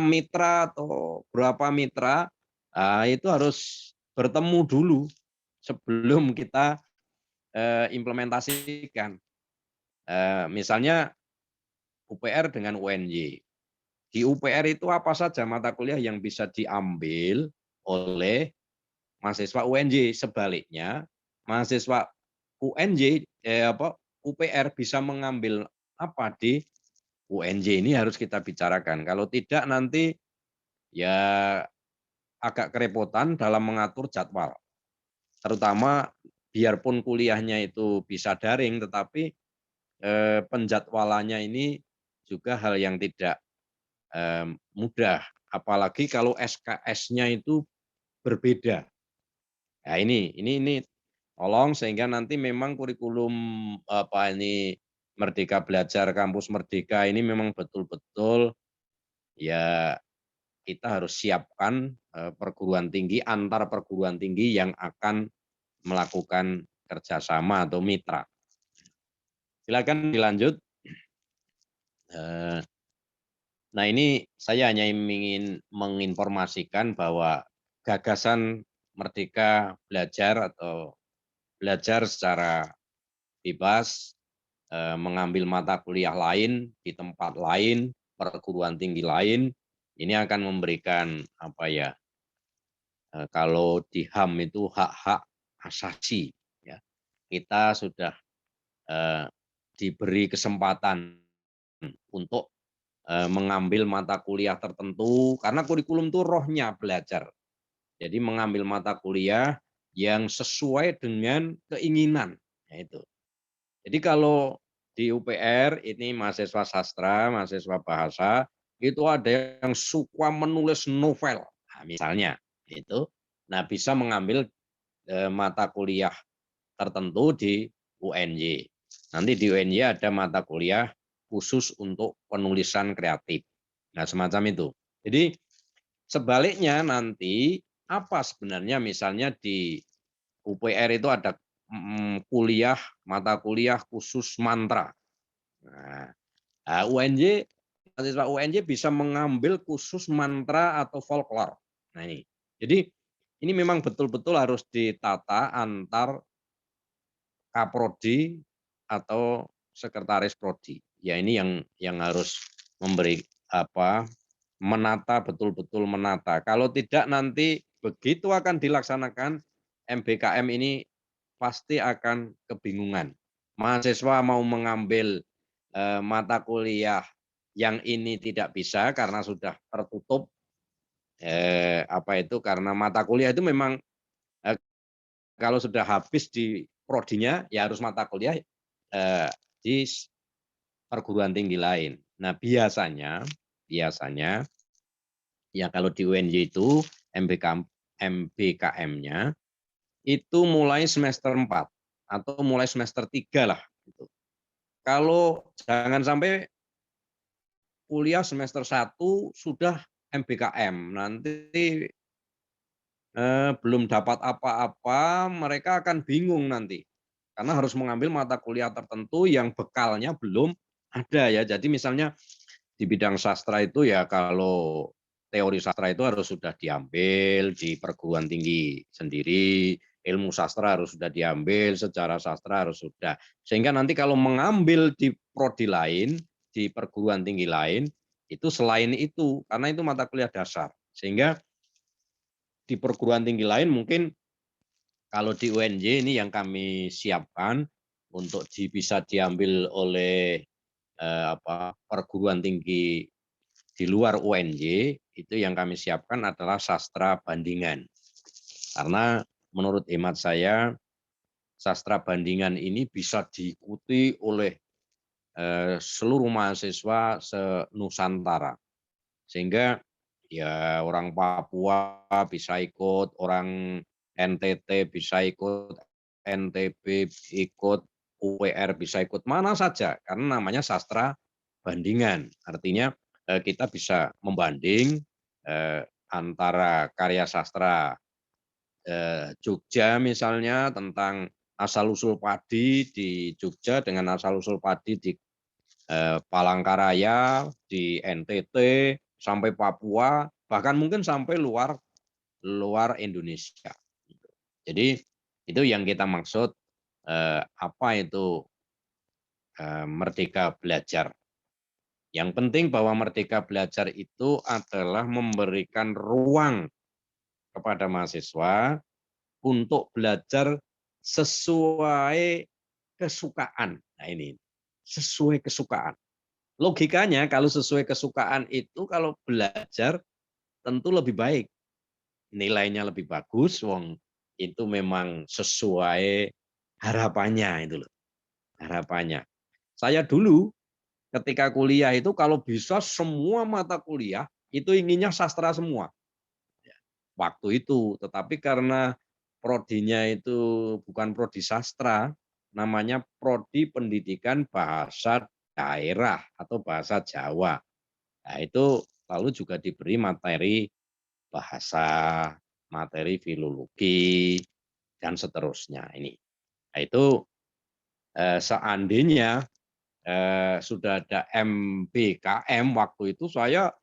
mitra atau berapa mitra, itu harus bertemu dulu sebelum kita implementasikan. Misalnya UPR dengan UNY. Di UPR itu apa saja mata kuliah yang bisa diambil oleh mahasiswa UNJ. Sebaliknya, mahasiswa UNJ UPR bisa mengambil apa di UNJ, ini harus kita bicarakan. Kalau tidak nanti ya agak kerepotan dalam mengatur jadwal. Terutama biarpun kuliahnya itu bisa daring, tetapi penjadwalannya ini juga hal yang tidak mudah. Apalagi kalau SKS-nya itu berbeda. Nah, ini tolong sehingga nanti memang kurikulum Merdeka Belajar Kampus Merdeka ini memang betul-betul ya kita harus siapkan perguruan tinggi, antar perguruan tinggi yang akan melakukan kerjasama atau mitra. Silakan dilanjut. Nah, ini saya hanya ingin menginformasikan bahwa gagasan Merdeka Belajar atau belajar secara bebas, mengambil mata kuliah lain di tempat lain, perguruan tinggi lain, ini akan memberikan apa ya? Kalau di HAM itu hak-hak asasi, ya. Kita sudah diberi kesempatan untuk mengambil mata kuliah tertentu karena kurikulum itu rohnya belajar. Jadi mengambil mata kuliah yang sesuai dengan keinginan, itu. Jadi kalau di UPR ini mahasiswa sastra, mahasiswa bahasa, itu ada yang suka menulis novel, nah, misalnya itu. Nah, bisa mengambil mata kuliah tertentu di UNY. Nanti di UNY ada mata kuliah khusus untuk penulisan kreatif. Nah, semacam itu. Jadi sebaliknya nanti apa sebenarnya misalnya di UPR itu ada kuliah, mata kuliah khusus mantra. Nah, UNY, mahasiswa UNY bisa mengambil khusus mantra atau folklore. Nah ini, jadi ini memang betul-betul harus ditata antar Kaprodi atau sekretaris prodi. Ya ini yang harus memberi apa menata betul-betul menata. Kalau tidak nanti begitu akan dilaksanakan MBKM ini pasti akan kebingungan. Mahasiswa mau mengambil mata kuliah yang ini tidak bisa karena sudah tertutup karena mata kuliah itu memang kalau sudah habis di prodinya ya harus mata kuliah di perguruan tinggi lain. Nah, biasanya ya kalau di UNY itu MBKM-nya itu mulai semester 4 atau mulai semester 3 lah gitu. Kalau jangan sampai kuliah semester 1 sudah MBKM, nanti belum dapat apa-apa, mereka akan bingung nanti. Karena harus mengambil mata kuliah tertentu yang bekalnya belum ada ya. Jadi misalnya di bidang sastra itu ya kalau teori sastra itu harus sudah diambil di perguruan tinggi sendiri, ilmu sastra harus sudah diambil, sejarah sastra harus sudah. Sehingga nanti kalau mengambil di prodi lain, di perguruan tinggi lain, itu selain itu, karena itu mata kuliah dasar. Sehingga di perguruan tinggi lain mungkin kalau di UNY ini yang kami siapkan untuk bisa diambil oleh perguruan tinggi di luar UNY, itu yang kami siapkan adalah sastra bandingan. Karena menurut hemat saya, sastra bandingan ini bisa diikuti oleh seluruh mahasiswa se-Nusantara. Sehingga ya orang Papua bisa ikut, orang NTT bisa ikut, NTB ikut, UPR bisa ikut, mana saja, karena namanya sastra bandingan. Artinya kita bisa membanding antara karya sastra Jogja misalnya tentang asal-usul padi di Jogja dengan asal-usul padi di Palangkaraya, di NTT, sampai Papua, bahkan mungkin sampai luar Indonesia. Jadi itu yang kita maksud apa itu merdeka belajar. Yang penting bahwa merdeka belajar itu adalah memberikan ruang kepada mahasiswa untuk belajar sesuai kesukaan. Nah ini, sesuai kesukaan. Logikanya kalau sesuai kesukaan itu kalau belajar tentu lebih baik. Nilainya lebih bagus, wong itu memang sesuai harapannya itu loh. Harapannya. Saya dulu ketika kuliah itu kalau bisa semua mata kuliah itu inginnya sastra semua. Waktu itu, tetapi karena prodinya itu bukan prodi sastra, namanya prodi pendidikan bahasa daerah atau bahasa Jawa. Nah, itu lalu juga diberi materi bahasa, materi filologi, dan seterusnya ini. Nah, itu seandainya sudah ada MBKM waktu itu saya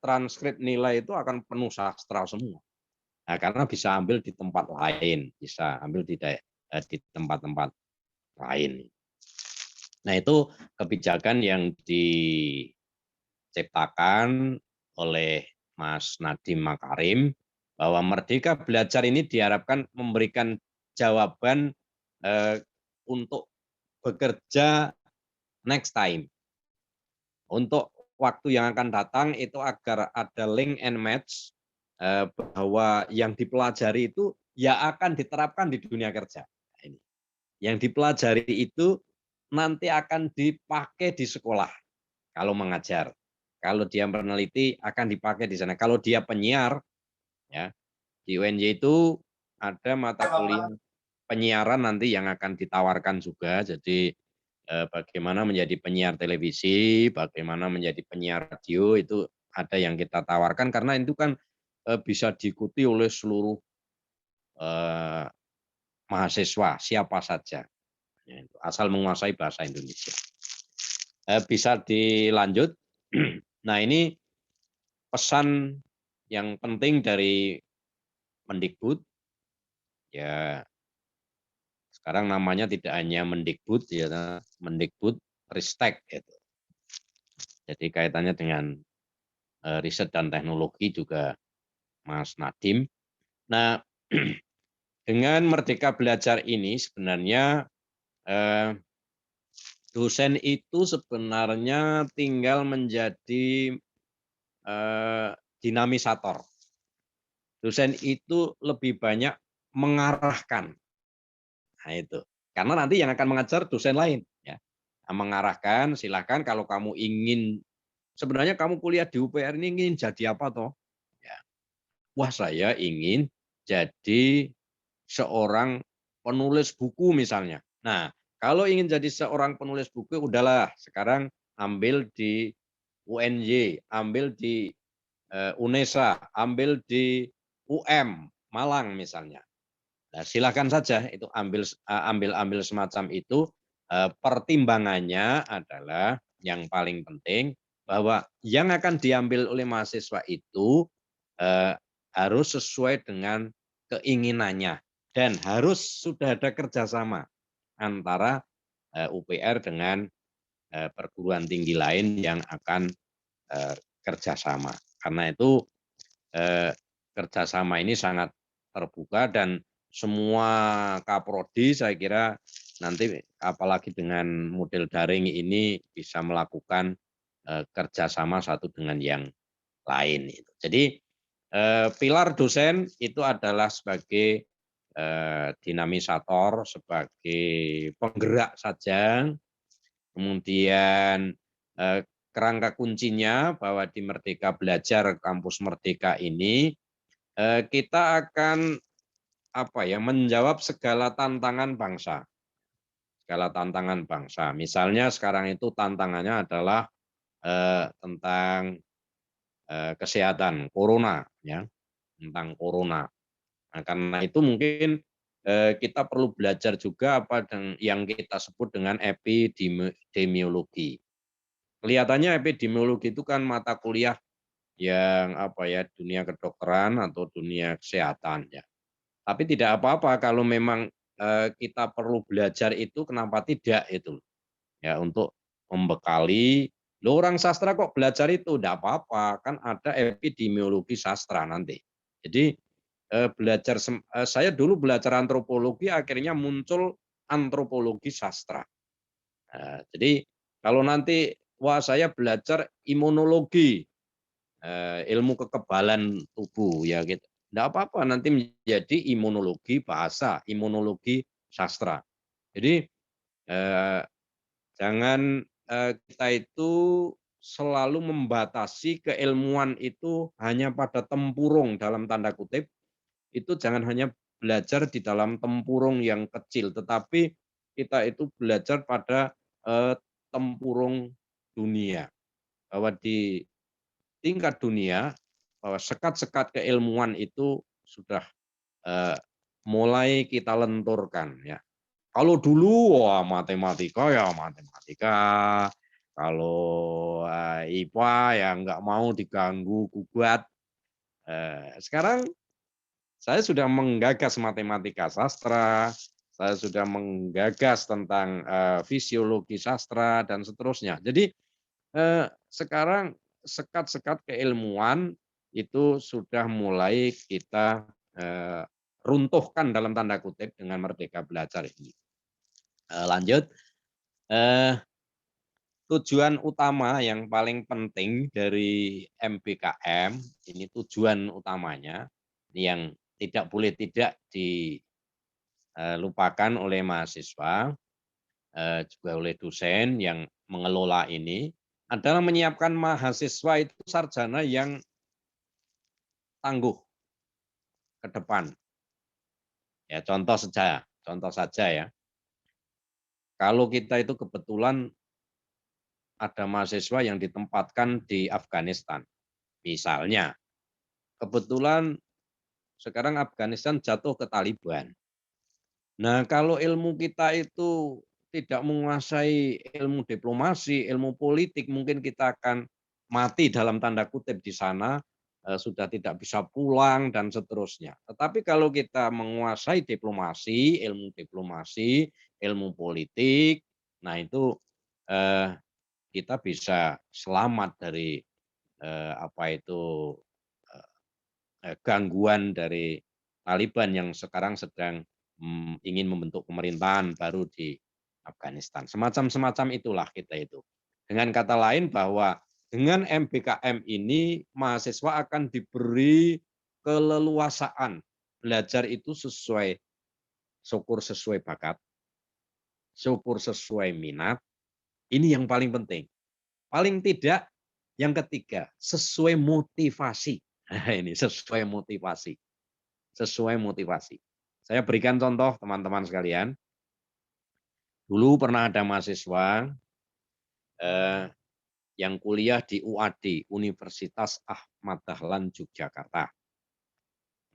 transkrip nilai itu akan penuh sastra semua. Nah, karena bisa ambil di tempat lain, bisa ambil di tempat-tempat lain. Nah, itu kebijakan yang diciptakan oleh Mas Nadiem Makarim bahwa Merdeka Belajar ini diharapkan memberikan jawaban untuk bekerja next time. Untuk waktu yang akan datang itu agar ada link and match bahwa yang dipelajari itu ya akan diterapkan di dunia kerja. Ini. Yang dipelajari itu nanti akan dipakai di sekolah kalau mengajar. Kalau dia peneliti akan dipakai di sana. Kalau dia penyiar, ya di UNJ itu ada mata kuliah penyiaran nanti yang akan ditawarkan juga. Jadi bagaimana menjadi penyiar televisi, bagaimana menjadi penyiar radio itu ada yang kita tawarkan karena itu kan bisa diikuti oleh seluruh mahasiswa siapa saja, asal menguasai bahasa Indonesia. Bisa dilanjut. Nah, ini pesan yang penting dari Mendikbud. Ya, sekarang namanya tidak hanya Mendikbud, ya, Mendikbud Ristek. Gitu. Jadi kaitannya dengan riset dan teknologi juga Mas Nadiem. Nah, dengan Merdeka Belajar ini sebenarnya dosen itu sebenarnya tinggal menjadi dinamisator. Dosen itu lebih banyak mengarahkan. Nah, itu. Karena nanti yang akan mengajar dosen lain. Ya. Mengarahkan, silahkan kalau kamu ingin, sebenarnya kamu kuliah di UPR ini ingin jadi apa toh? Ya. Wah, saya ingin jadi seorang penulis buku misalnya. Nah, kalau ingin jadi seorang penulis buku, udahlah sekarang ambil di UNY, ambil di UNESA, ambil di Malang misalnya. Nah, silakan saja itu ambil semacam itu. Pertimbangannya adalah yang paling penting bahwa yang akan diambil oleh mahasiswa itu harus sesuai dengan keinginannya dan harus sudah ada kerjasama antara UPR dengan perguruan tinggi lain yang akan kerjasama. Karena itu kerjasama ini sangat terbuka dan semua kaprodi saya kira nanti apalagi dengan model daring ini bisa melakukan kerjasama satu dengan yang lain. Jadi pilar dosen itu adalah sebagai dinamisator, sebagai penggerak saja, kemudian kerangka kuncinya bahwa di Merdeka Belajar Kampus Merdeka ini kita akan menjawab segala tantangan bangsa. Segala tantangan bangsa. Misalnya sekarang itu tantangannya adalah tentang kesehatan, corona, ya, tentang corona. Nah, karena itu mungkin kita perlu belajar juga apa yang kita sebut dengan epidemiologi. Kelihatannya epidemiologi itu kan mata kuliah yang dunia kedokteran atau dunia kesehatan ya. Tapi tidak apa-apa kalau memang kita perlu belajar itu, kenapa tidak itu ya, untuk membekali. Loh, orang sastra kok belajar itu? Tidak apa-apa, kan ada epidemiologi sastra nanti. Jadi belajar, saya dulu belajar antropologi akhirnya muncul antropologi sastra. Jadi kalau nanti saya belajar imunologi, ilmu kekebalan tubuh ya gitu. Tidak apa-apa nanti menjadi imunologi bahasa, imunologi sastra. Jadi jangan kita itu selalu membatasi keilmuan itu hanya pada tempurung dalam tanda kutip. Itu jangan hanya belajar di dalam tempurung yang kecil, tetapi kita itu belajar pada tempurung dunia. Bahwa di tingkat dunia bahwa sekat-sekat keilmuan itu sudah mulai kita lenturkan ya. Kalau dulu wah matematika ya matematika, kalau IPA ya nggak mau diganggu gugat. Sekarang saya sudah menggagas matematika sastra, saya sudah menggagas tentang fisiologi sastra dan seterusnya. Jadi sekarang sekat-sekat keilmuan itu sudah mulai kita runtuhkan dalam tanda kutip dengan Merdeka Belajar ini. Lanjut, tujuan utama yang paling penting dari MBKM ini tujuan utamanya yang tidak boleh tidak dilupakan oleh mahasiswa juga oleh dosen yang mengelola ini adalah menyiapkan mahasiswa itu sarjana yang tangguh ke depan. Ya contoh saja ya. Kalau kita itu kebetulan ada mahasiswa yang ditempatkan di Afghanistan, misalnya, kebetulan sekarang Afghanistan jatuh ke Taliban. Nah, kalau ilmu kita itu tidak menguasai ilmu diplomasi, ilmu politik, mungkin kita akan mati dalam tanda kutip di sana, sudah tidak bisa pulang dan seterusnya. Tetapi kalau kita menguasai diplomasi, ilmu politik, nah itu kita bisa selamat dari gangguan dari Taliban yang sekarang sedang ingin membentuk pemerintahan baru di Afghanistan. Semacam itulah kita itu. Dengan kata lain bahwa dengan MBKM ini mahasiswa akan diberi keleluasaan belajar itu sesuai bakat, syukur sesuai minat. Ini yang paling penting. Paling tidak yang ketiga, sesuai motivasi. Nah, ini sesuai motivasi. Saya berikan contoh teman-teman sekalian. Dulu pernah ada mahasiswa yang kuliah di UAD, Universitas Ahmad Dahlan Yogyakarta.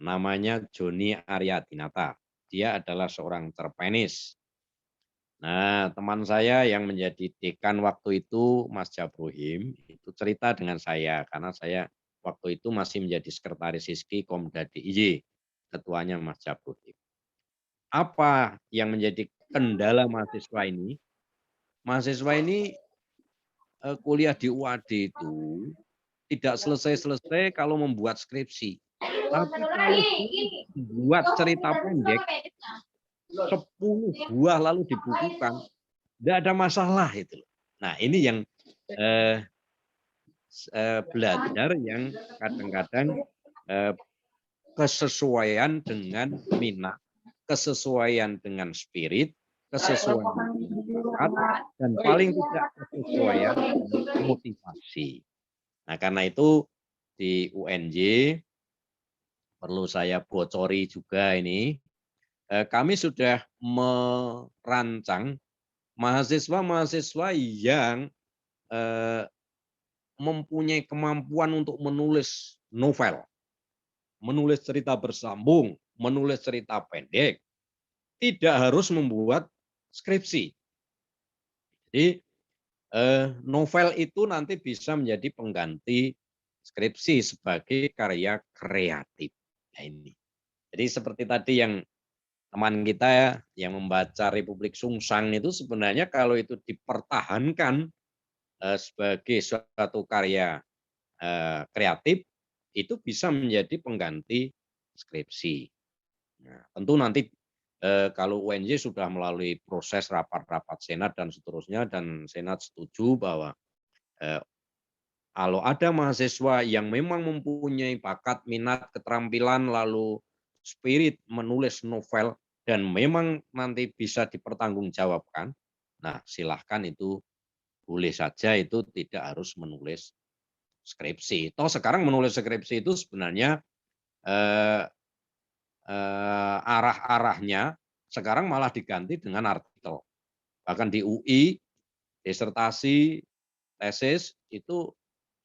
Namanya Joni Aryadinata. Dia adalah seorang cerpenis. Nah, teman saya yang menjadi dekan waktu itu, Mas Jabrohim, itu cerita dengan saya, karena saya waktu itu masih menjadi sekretaris HISKI Komda DIY, ketuanya Mas Jabrohim. Apa yang menjadi kendala mahasiswa ini? Mahasiswa ini kuliah di UAD itu tidak selesai-selesai kalau membuat skripsi. Tapi kalau membuat cerita pendek, 10 buah lalu dibukukan, tidak ada masalah itu. Nah, ini yang belajar yang kadang-kadang kesesuaian dengan minat, kesesuaian dengan spirit, kesesuaian dengan bakat, dan paling tidak kesesuaian dengan motivasi. Nah, karena itu di UNJ perlu saya bocori juga ini, kami sudah merancang mahasiswa-mahasiswa yang mempunyai kemampuan untuk menulis novel, menulis cerita bersambung, menulis cerita pendek, tidak harus membuat skripsi. Jadi novel itu nanti bisa menjadi pengganti skripsi sebagai karya kreatif. Nah, ini. Jadi seperti tadi yang teman kita ya, yang membaca Republik Sungsang itu sebenarnya kalau itu dipertahankan sebagai suatu karya kreatif, itu bisa menjadi pengganti skripsi. Nah, tentu nanti kalau UNJ sudah melalui proses rapat-rapat Senat dan seterusnya, dan Senat setuju bahwa kalau ada mahasiswa yang memang mempunyai bakat, minat, keterampilan, lalu spirit menulis novel, dan memang nanti bisa dipertanggungjawabkan, nah silahkan itu boleh saja, itu tidak harus menulis skripsi. Toh sekarang menulis skripsi itu sebenarnya arah-arahnya sekarang malah diganti dengan artikel. Bahkan di UI, disertasi, tesis itu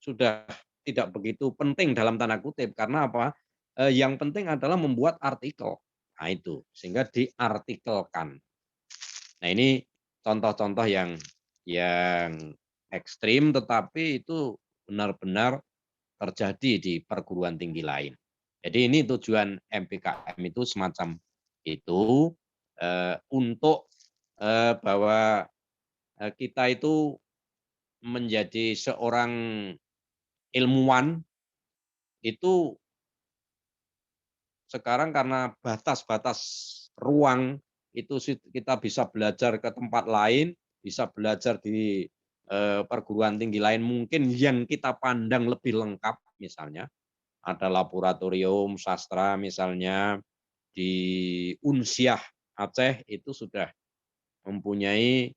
sudah tidak begitu penting dalam tanda kutip, karena apa? Yang penting adalah membuat artikel. Nah itu, sehingga diartikelkan. Nah ini contoh-contoh yang ekstrim, tetapi itu benar-benar terjadi di perguruan tinggi lain. Jadi ini tujuan MPKM itu semacam itu, untuk bahwa kita itu menjadi seorang ilmuwan itu sekarang karena batas-batas ruang itu kita bisa belajar ke tempat lain, bisa belajar di perguruan tinggi lain mungkin yang kita pandang lebih lengkap, misalnya ada laboratorium sastra misalnya di Unsiah Aceh itu sudah mempunyai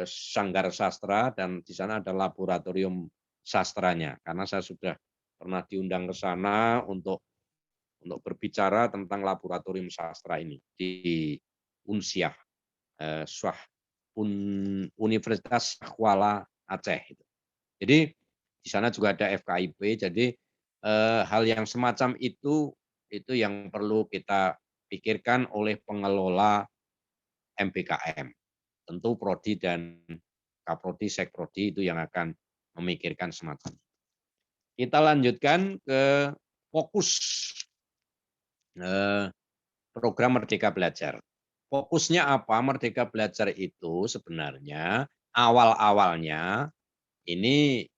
sanggar sastra dan di sana ada laboratorium sastranya, karena saya sudah pernah diundang ke sana untuk berbicara tentang laboratorium sastra ini di Unsiah, Universitas Kuala Aceh. Jadi di sana juga ada FKIP. Jadi hal yang semacam itu yang perlu kita pikirkan oleh pengelola MPKM. Tentu prodi dan kaprodi, sekprodi itu yang akan memikirkan semacam. Kita lanjutkan ke fokus program Merdeka Belajar. Fokusnya apa? Merdeka Belajar itu sebenarnya awal-awalnya ini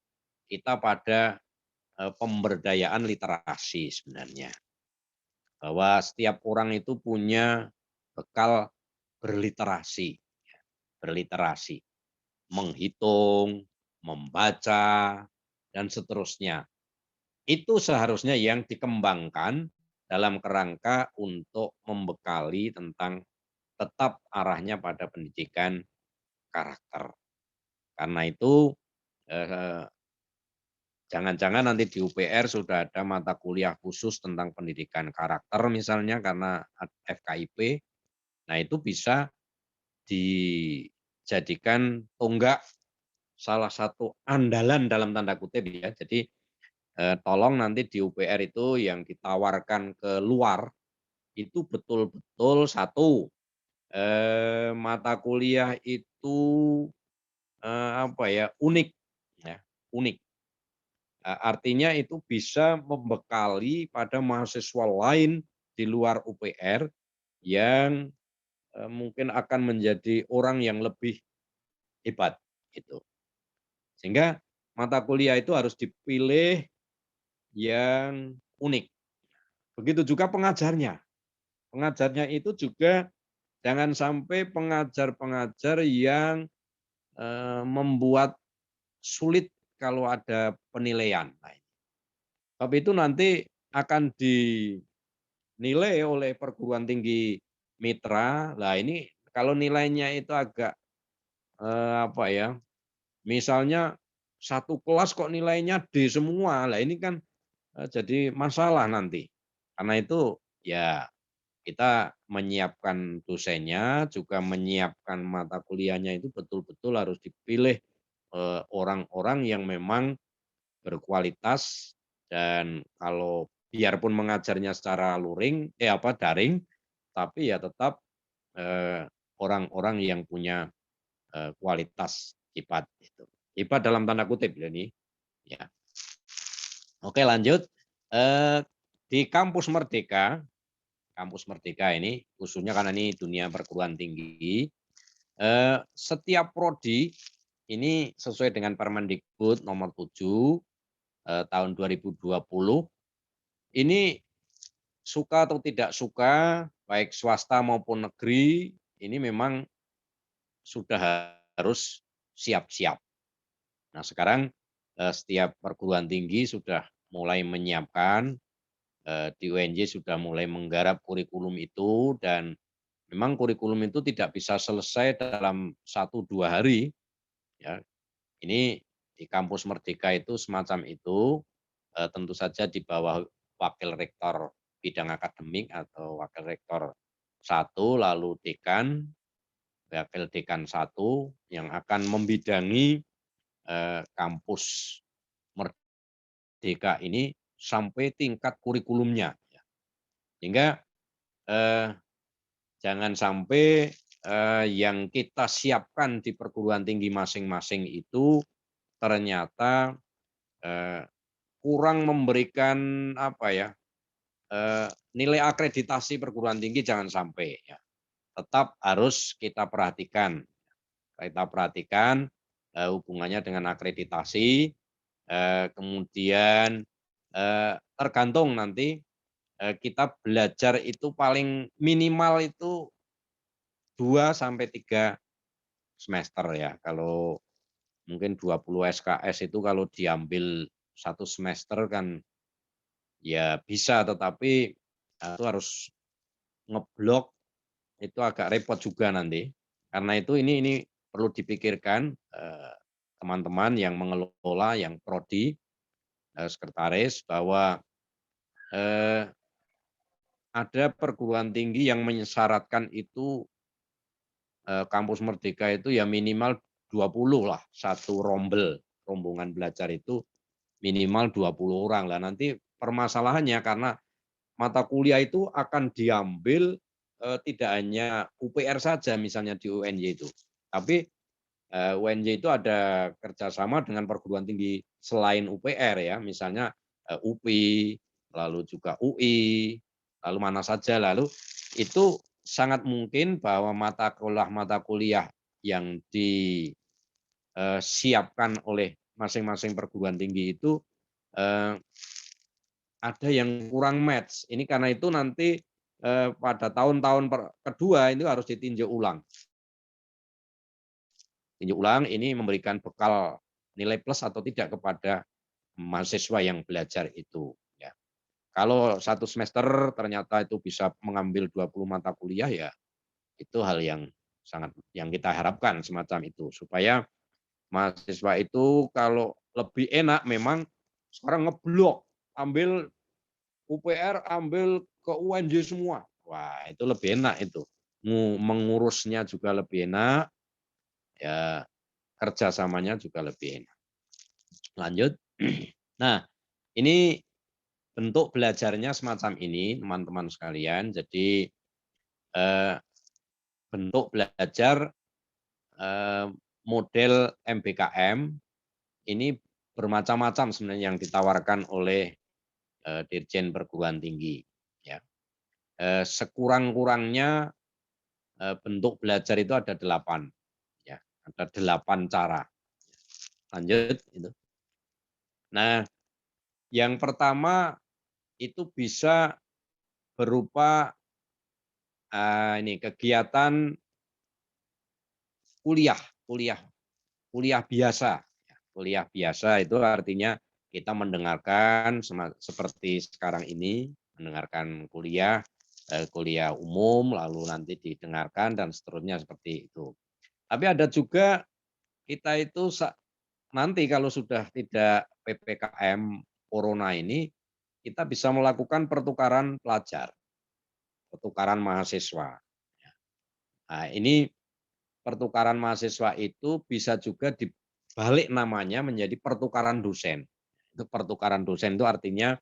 kita pada pemberdayaan literasi sebenarnya. Bahwa setiap orang itu punya bekal berliterasi. Berliterasi, menghitung, membaca, dan seterusnya. Itu seharusnya yang dikembangkan dalam kerangka untuk membekali tentang tetap arahnya pada pendidikan karakter. Karena itu jangan-jangan nanti di UPR sudah ada mata kuliah khusus tentang pendidikan karakter misalnya karena FKIP. Nah itu bisa dijadikan tonggak salah satu andalan dalam tanda kutip ya. Jadi tolong nanti di UPR itu yang ditawarkan ke luar itu betul-betul satu mata kuliah itu unik ya, unik. Artinya itu bisa membekali pada mahasiswa lain di luar UPR yang mungkin akan menjadi orang yang lebih hebat gitu. Sehingga mata kuliah itu harus dipilih yang unik. Begitu juga pengajarnya. Pengajarnya itu juga jangan sampai pengajar-pengajar yang membuat sulit kalau ada penilaian. Sebab itu nanti akan dinilai oleh perguruan tinggi mitra. Lah ini kalau nilainya itu agak misalnya satu kelas kok nilainya D semua. Lah ini kan jadi masalah nanti. Karena itu ya kita menyiapkan dosennya, juga menyiapkan mata kuliahnya itu betul-betul harus dipilih orang-orang yang memang berkualitas dan kalau biarpun mengajarnya secara daring, tapi ya tetap orang-orang yang punya kualitas IPAD itu. IPAD dalam tanda kutip ini. Ya. Oke lanjut. Di Kampus Merdeka ini khususnya karena ini dunia perguruan tinggi, setiap prodi ini sesuai dengan Permendikbud nomor 7 tahun 2020 ini suka atau tidak suka baik swasta maupun negeri ini memang sudah harus siap-siap. Nah sekarang setiap perguruan tinggi sudah mulai menyiapkan, di UNJ sudah mulai menggarap kurikulum itu dan memang kurikulum itu tidak bisa selesai dalam 1-2 hari. Ya, ini di Kampus Merdeka itu semacam itu, tentu saja di bawah wakil rektor bidang akademik atau wakil rektor 1, lalu dekan, wakil dekan 1 yang akan membidangi kampus Merdeka ini sampai tingkat kurikulumnya. Ya. Sehingga jangan sampai yang kita siapkan di perguruan tinggi masing-masing itu ternyata kurang memberikan nilai akreditasi perguruan tinggi, jangan sampai ya. Tetap harus kita perhatikan. Kita perhatikan hubungannya dengan akreditasi, kemudian tergantung nanti kita belajar itu paling minimal itu 2 sampai 3 semester ya. Kalau mungkin 20 SKS itu kalau diambil 1 semester kan ya bisa, tetapi itu harus ngeblok, itu agak repot juga nanti. Karena itu ini perlu dipikirkan teman-teman yang mengelola, yang prodi, sekretaris, bahwa ada perguruan tinggi yang mensyaratkan itu kampus Merdeka itu ya minimal 20 lah, satu rombongan belajar itu minimal 20 orang lah. Nanti permasalahannya karena mata kuliah itu akan diambil tidak hanya UPR saja misalnya di UNY itu, tapi UNY itu ada kerjasama dengan perguruan tinggi selain UPR ya, misalnya UPI, lalu juga UI, lalu mana saja, lalu itu sangat mungkin bahwa mata kuliah yang disiapkan oleh masing-masing perguruan tinggi itu ada yang kurang match. Ini karena itu nanti pada tahun-tahun kedua itu harus ditinjau ulang. Tinjau ulang ini memberikan bekal nilai plus atau tidak kepada mahasiswa yang belajar itu. Ya. Kalau 1 semester ternyata itu bisa mengambil 20 mata kuliah ya, itu hal yang yang kita harapkan semacam itu, supaya mahasiswa itu kalau lebih enak memang sekarang ngeblok, ambil UPR, ambil ke UNJ semua. Wah, itu lebih enak itu. Mengurusnya juga lebih enak, ya kerjasamanya juga lebih enak. Lanjut. Nah, ini bentuk belajarnya semacam ini, teman-teman sekalian. Jadi bentuk belajar model MBKM ini bermacam-macam sebenarnya yang ditawarkan oleh Dirjen Perguruan Tinggi. Ya. Sekurang-kurangnya bentuk belajar itu ada 8. Ya, ada 8 cara. Lanjut. Itu. Nah, yang pertama itu bisa berupa kegiatan kuliah biasa. Kuliah biasa itu artinya kita mendengarkan seperti sekarang ini, mendengarkan kuliah umum, lalu nanti didengarkan dan seterusnya seperti itu. Tapi ada juga kita itu nanti kalau sudah tidak PPKM Corona ini, kita bisa melakukan pertukaran pelajar, pertukaran mahasiswa. Nah, ini pertukaran mahasiswa itu bisa juga dibalik namanya menjadi pertukaran dosen. Itu pertukaran dosen itu artinya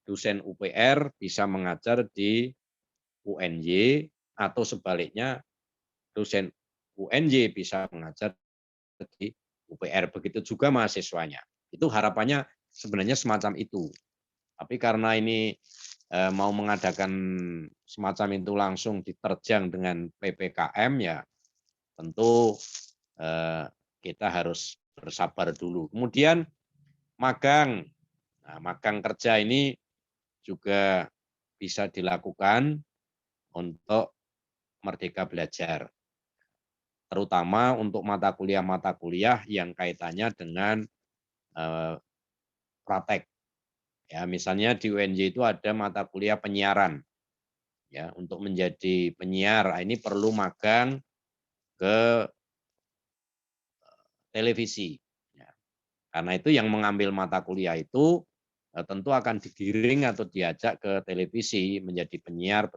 dosen UPR bisa mengajar di UNY atau sebaliknya dosen UNY bisa mengajar di UPR. Begitu juga mahasiswanya. Itu harapannya sebenarnya semacam itu. Tapi karena ini mau mengadakan semacam itu langsung diterjang dengan PPKM ya tentu kita harus bersabar dulu. Kemudian magang. Nah, magang kerja ini juga bisa dilakukan untuk Merdeka Belajar. Terutama untuk mata kuliah yang kaitannya dengan praktek. Ya, misalnya di UNJ itu ada mata kuliah penyiaran. Ya, untuk menjadi penyiar ini perlu magang ke televisi. Ya. Karena itu yang mengambil mata kuliah itu tentu akan digiring atau diajak ke televisi menjadi penyiar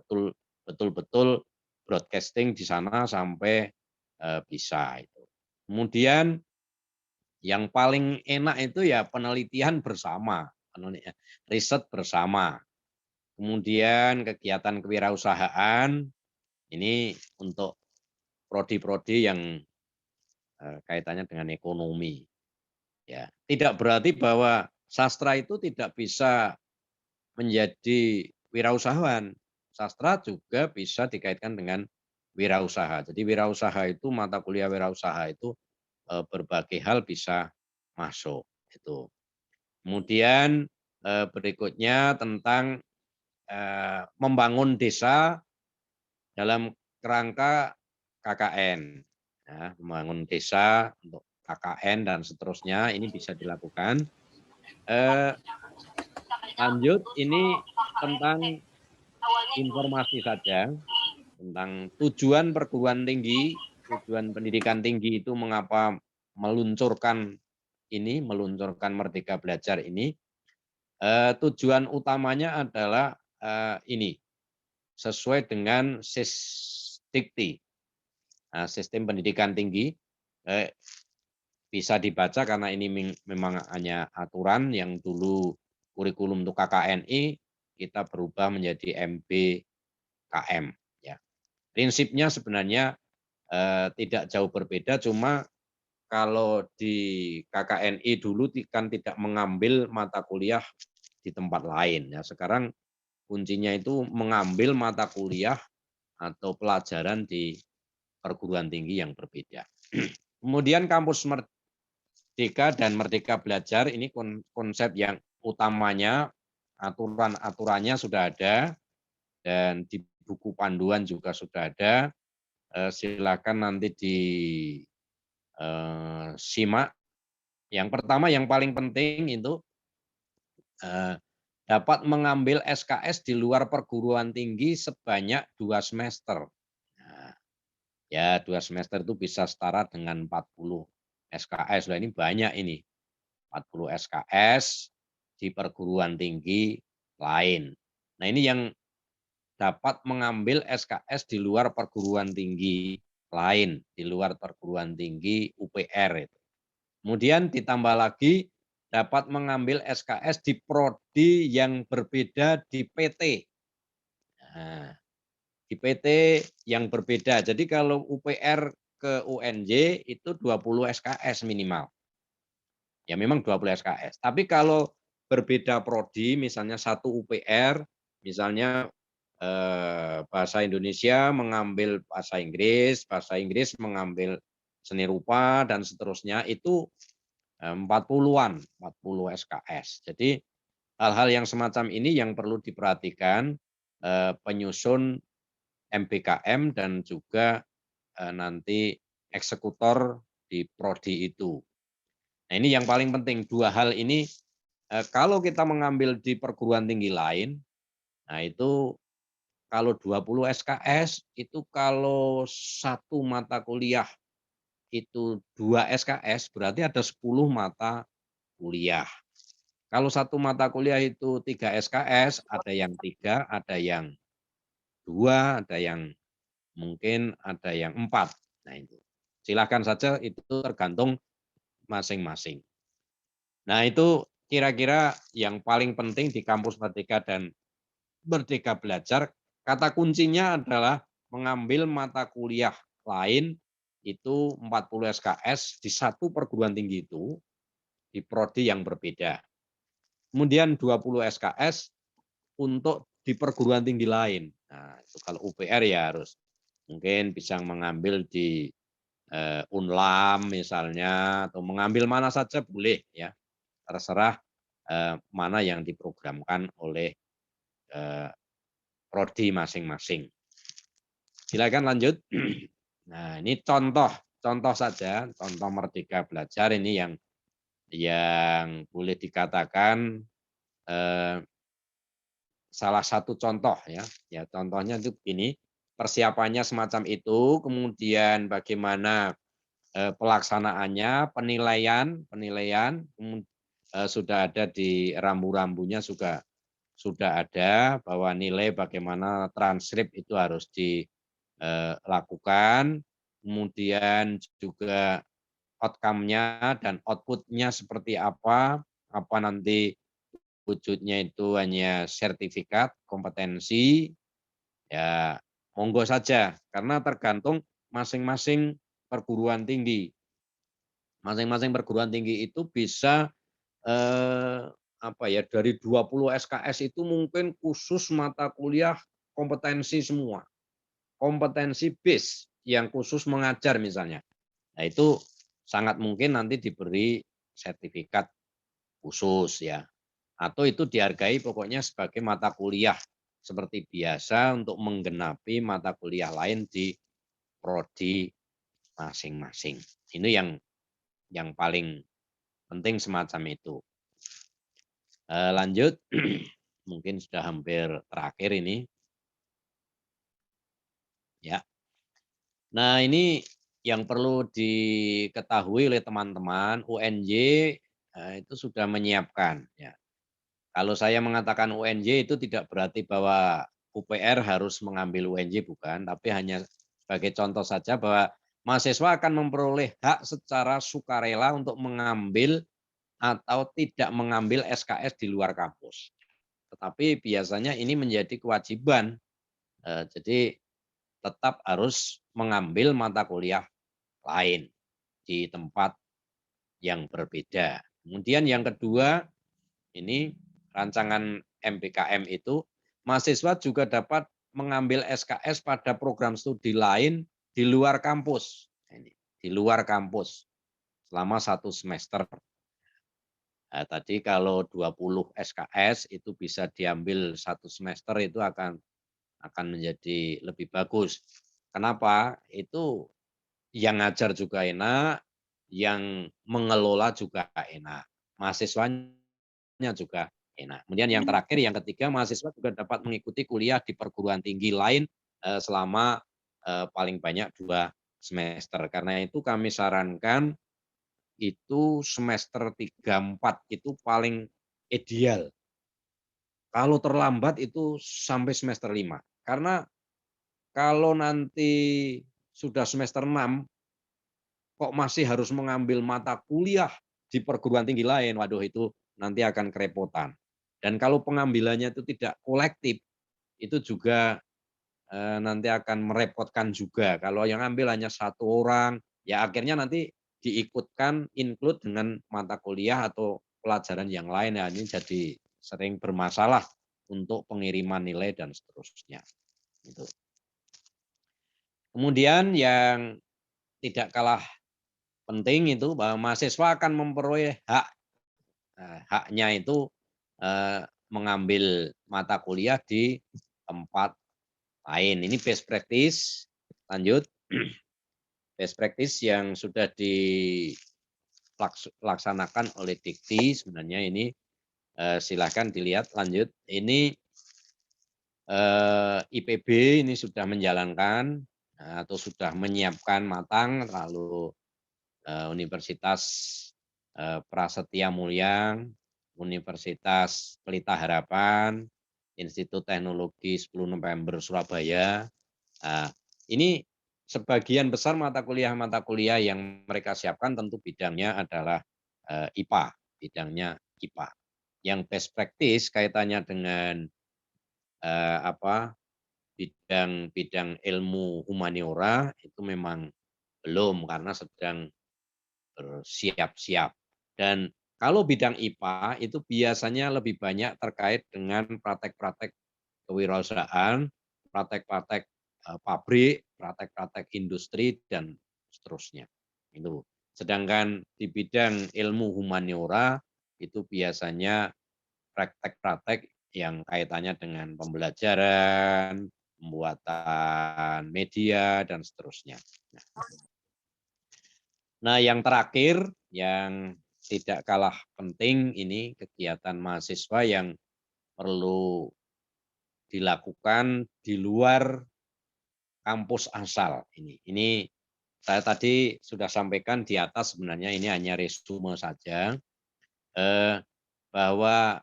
betul-betul broadcasting di sana sampai bisa itu. Kemudian Yang paling enak itu ya penelitian bersama, riset bersama. Kemudian kegiatan kewirausahaan ini untuk prodi-prodi yang kaitannya dengan ekonomi. Ya, tidak berarti bahwa sastra itu tidak bisa menjadi wirausahawan. Sastra juga bisa dikaitkan dengan wirausaha. Jadi wirausaha itu, mata kuliah wirausaha itu berbagai hal bisa masuk. Itu. Kemudian berikutnya tentang membangun desa dalam kerangka KKN. Ya, membangun desa untuk KKN dan seterusnya ini bisa dilakukan. Lanjut, ini tentang informasi saja, tentang tujuan perguruan tinggi, tujuan pendidikan tinggi itu mengapa meluncurkan Merdeka Belajar ini. Tujuan utamanya adalah ini, sesuai dengan SISDIKTI, Sistem Pendidikan Tinggi. Bisa dibaca karena ini memang hanya aturan yang dulu kurikulum untuk KKNI, kita berubah menjadi MBKM. Ya. Prinsipnya sebenarnya tidak jauh berbeda, cuma kalau di KKNI dulu kan tidak mengambil mata kuliah di tempat lain. Ya. Sekarang kuncinya itu mengambil mata kuliah atau pelajaran di perguruan tinggi yang berbeda. Kemudian kampus Merdeka dan Merdeka Belajar ini konsep yang utamanya, aturan-aturannya sudah ada, dan di buku panduan juga sudah ada. Silakan nanti disimak. Yang pertama, yang paling penting itu dapat mengambil SKS di luar perguruan tinggi sebanyak 2 semester. Nah, ya 2 semester itu bisa setara dengan 40 SKS. Nah, ini banyak ini. 40 SKS di perguruan tinggi lain. Nah, ini yang dapat mengambil SKS di luar perguruan tinggi lain, di luar perguruan tinggi UPR. Kemudian ditambah lagi dapat mengambil SKS di prodi yang berbeda di PT. Nah, di PT yang berbeda. Jadi kalau UPR ke UNJ itu 20 SKS minimal. Ya memang 20 SKS. Tapi kalau berbeda prodi, misalnya satu UPR, misalnya bahasa Indonesia mengambil bahasa Inggris mengambil seni rupa, dan seterusnya, itu 40-an, 40 SKS. Jadi hal-hal yang semacam ini yang perlu diperhatikan penyusun MBKM dan juga nanti eksekutor di prodi itu. Nah, ini yang paling penting, 2 hal ini kalau kita mengambil di perguruan tinggi lain, nah itu kalau 20 SKS itu kalau satu mata kuliah itu 2 SKS berarti ada 10 mata kuliah. Kalau satu mata kuliah itu 3 SKS, ada yang 3, ada yang 2, ada yang mungkin ada yang 4. Nah itu. Silakan saja, itu tergantung masing-masing. Nah, itu kira-kira yang paling penting di kampus Merdeka dan Merdeka Belajar. Kata kuncinya adalah mengambil mata kuliah lain itu 40 SKS di satu perguruan tinggi itu di prodi yang berbeda. Kemudian 20 SKS untuk di perguruan tinggi lain. Nah, itu kalau UPR ya harus mungkin bisa mengambil di Unlam misalnya, atau mengambil mana saja boleh ya, terserah mana yang diprogramkan oleh prodi masing-masing. Silakan lanjut. Nah, ini contoh saja, contoh Merdeka Belajar ini yang boleh dikatakan salah satu contoh ya. Ya, contohnya itu begini. Persiapannya semacam itu, kemudian bagaimana pelaksanaannya, penilaian sudah ada di rambu-rambunya, sudah ada bahwa nilai bagaimana transkrip itu harus dilakukan, kemudian juga outcome-nya dan output-nya seperti apa nanti wujudnya itu hanya sertifikat kompetensi, ya monggo saja, karena tergantung masing-masing perguruan tinggi. Masing-masing perguruan tinggi itu bisa dari 20 SKS itu mungkin khusus mata kuliah kompetensi semua. Kompetensi base yang khusus mengajar misalnya. Nah, itu sangat mungkin nanti diberi sertifikat khusus ya. Atau itu dihargai pokoknya sebagai mata kuliah seperti biasa untuk menggenapi mata kuliah lain di prodi masing-masing. Ini yang paling penting semacam itu. Lanjut, mungkin sudah hampir terakhir ini. Ya. Nah, ini yang perlu diketahui oleh teman-teman, UNJ itu sudah menyiapkan. Ya. Kalau saya mengatakan UNJ itu tidak berarti bahwa UPR harus mengambil UNJ, bukan, tapi hanya sebagai contoh saja bahwa mahasiswa akan memperoleh hak secara sukarela untuk mengambil atau tidak mengambil SKS di luar kampus. Tetapi biasanya ini menjadi kewajiban. Jadi tetap harus mengambil mata kuliah lain di tempat yang berbeda. Kemudian yang kedua, ini rancangan MBKM itu, mahasiswa juga dapat mengambil SKS pada program studi lain di luar kampus. Ini, di luar kampus selama 1 semester. Nah, tadi kalau 20 SKS itu bisa diambil 1 semester itu akan menjadi lebih bagus. Kenapa? Itu yang ngajar juga enak, yang mengelola juga enak, mahasiswanya juga enak. Kemudian yang terakhir, yang ketiga, mahasiswa juga dapat mengikuti kuliah di perguruan tinggi lain selama paling banyak 2 semester. Karena itu kami sarankan itu semester 3, 4 itu paling ideal. Kalau terlambat itu sampai semester 5. Karena kalau nanti sudah semester 6, kok masih harus mengambil mata kuliah di perguruan tinggi lain, waduh itu nanti akan kerepotan. Dan kalau pengambilannya itu tidak kolektif, itu juga nanti akan merepotkan juga. Kalau yang ambil hanya 1 orang, ya akhirnya nanti diikutkan include dengan mata kuliah atau pelajaran yang lain, ya ini jadi sering bermasalah untuk pengiriman nilai dan seterusnya. Gitu. Kemudian yang tidak kalah penting itu bahwa mahasiswa akan memperoleh haknya itu mengambil mata kuliah di tempat lain. Ini best practice. Lanjut. Best practice yang sudah dilaksanakan oleh Dikti sebenarnya ini silakan dilihat lanjut. Ini IPB ini sudah menjalankan atau sudah menyiapkan matang, lalu Universitas Prasetya Mulia, Universitas Pelita Harapan, Institut Teknologi 10 November Surabaya. Ini sebagian besar mata kuliah yang mereka siapkan tentu bidangnya adalah IPA, bidangnya IPA. Yang best practice kaitannya dengan bidang ilmu humaniora itu memang belum karena sedang bersiap-siap. Dan kalau bidang IPA itu biasanya lebih banyak terkait dengan praktek-praktek kewirausahaan, praktek-praktek pabrik, praktek-praktek industri, dan seterusnya. Itu. Sedangkan di bidang ilmu humaniora itu biasanya praktek-praktek yang kaitannya dengan pembelajaran, pembuatan media, dan seterusnya. Nah, yang terakhir, yang tidak kalah penting ini kegiatan mahasiswa yang perlu dilakukan di luar kampus asal. Ini saya tadi sudah sampaikan di atas, sebenarnya ini hanya resume saja, bahwa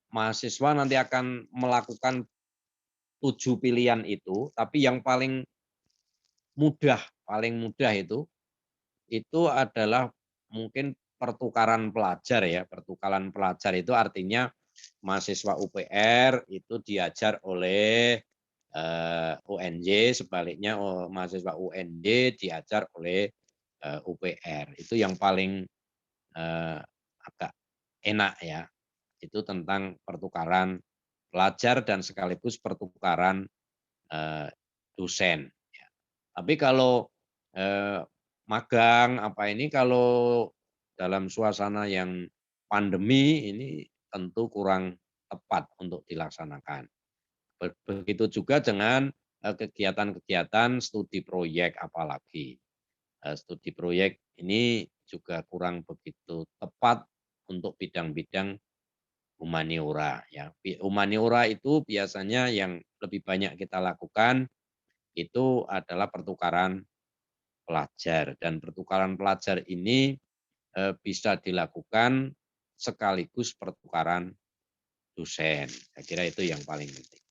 mahasiswa nanti akan melakukan 7 pilihan itu, tapi yang paling mudah itu adalah mungkin pertukaran pelajar ya. Pertukaran pelajar itu artinya mahasiswa UPR itu diajar oleh UNJ, sebaliknya mahasiswa UNJ diajar oleh UPR. Itu yang paling agak enak ya. Itu tentang pertukaran pelajar dan sekaligus pertukaran dosen. Ya. Tapi kalau magang apa ini, kalau dalam suasana yang pandemi ini tentu kurang tepat untuk dilaksanakan. Begitu juga dengan kegiatan-kegiatan studi proyek apalagi. Studi proyek ini juga kurang begitu tepat untuk bidang-bidang humaniora ya. Humaniora itu biasanya yang lebih banyak kita lakukan itu adalah pertukaran pelajar, dan pertukaran pelajar ini bisa dilakukan sekaligus pertukaran dosen. Saya kira itu yang paling penting.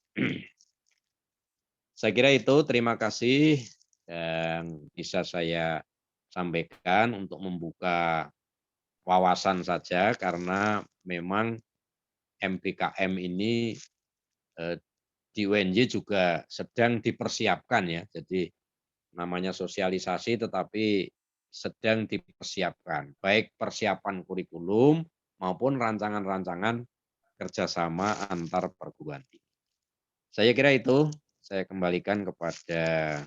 Saya kira itu, terima kasih yang bisa saya sampaikan untuk membuka wawasan saja, karena memang MBKM ini di UNJ juga sedang dipersiapkan ya. Jadi namanya sosialisasi tetapi sedang dipersiapkan, baik persiapan kurikulum maupun rancangan-rancangan kerjasama antar perguruan tinggi. Saya kira itu, saya kembalikan kepada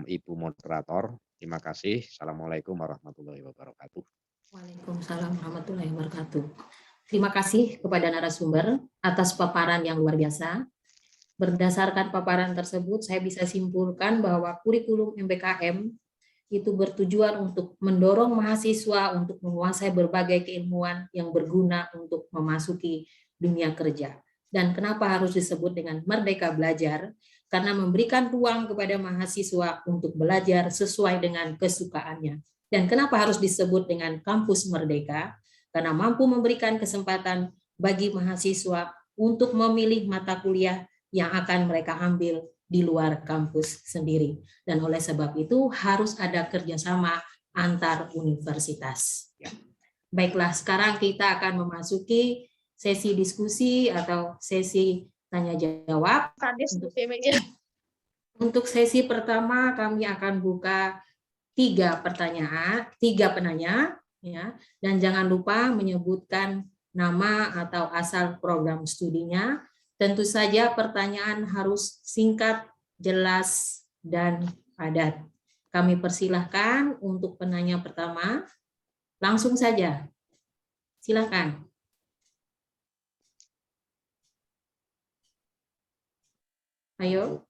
Ibu Moderator. Terima kasih. Assalamualaikum warahmatullahi wabarakatuh. Waalaikumsalam warahmatullahi wabarakatuh. Terima kasih kepada narasumber atas paparan yang luar biasa. Berdasarkan paparan tersebut, saya bisa simpulkan bahwa kurikulum MBKM itu bertujuan untuk mendorong mahasiswa untuk menguasai berbagai keilmuan yang berguna untuk memasuki dunia kerja. Dan kenapa harus disebut dengan Merdeka Belajar? Karena memberikan ruang kepada mahasiswa untuk belajar sesuai dengan kesukaannya. Dan kenapa harus disebut dengan Kampus Merdeka? Karena mampu memberikan kesempatan bagi mahasiswa untuk memilih mata kuliah yang akan mereka ambil di luar kampus sendiri. Dan oleh sebab itu harus ada kerjasama antar universitas. Baiklah, sekarang kita akan memasuki sesi diskusi atau sesi tanya jawab. Untuk sesi pertama kami akan buka 3 penanya, ya, dan jangan lupa menyebutkan nama atau asal program studinya. Tentu saja pertanyaan harus singkat, jelas, dan padat. Kami persilahkan untuk penanya pertama. Langsung saja. Silakan. Ayo.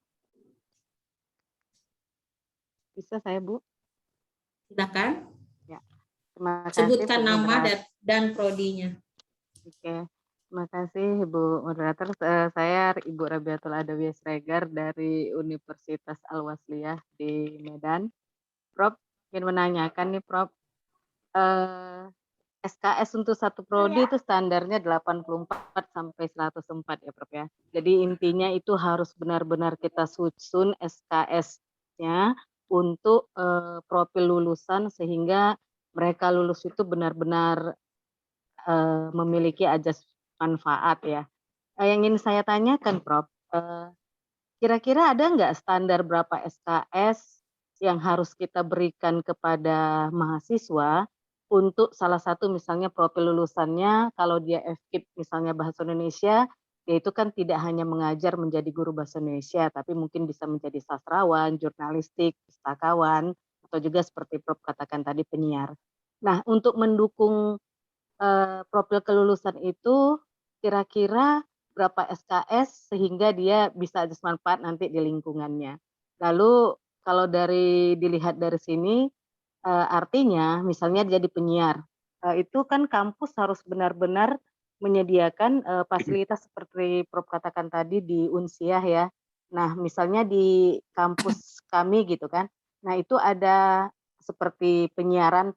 Bisa saya, Bu? Silakan. Ya. Terima kasih, Sebutkan Bu nama Moderator. dan prodinya. Oke. Terima kasih, Ibu Moderator. Saya Ibu Rabiatul Adawiyah Sregar dari Universitas Al-Wasliyah di Medan. Prof, ingin menanyakan nih, Prof. SKS untuk satu prodi itu standarnya 84 sampai 104 ya, Prof ya. Jadi intinya itu harus benar-benar kita susun SKS-nya untuk profil lulusan sehingga mereka lulus itu benar-benar memiliki ajas manfaat ya. Yang ingin saya tanyakan, Prof, kira-kira ada nggak standar berapa SKS yang harus kita berikan kepada mahasiswa untuk salah satu misalnya profil lulusannya, kalau dia FKIP misalnya bahasa Indonesia, dia itu kan tidak hanya mengajar menjadi guru bahasa Indonesia, tapi mungkin bisa menjadi sastrawan, jurnalistik, pustakawan, atau juga seperti Prof katakan tadi penyiar. Nah, untuk mendukung profil kelulusan itu kira-kira berapa SKS sehingga dia bisa ajas manfaat nanti di lingkungannya. Lalu kalau dilihat dari sini artinya misalnya jadi penyiar, itu kan kampus harus benar-benar menyediakan fasilitas seperti Prof katakan tadi di Unsiah ya. Nah, misalnya di kampus kami gitu kan. Nah, itu ada seperti penyiaran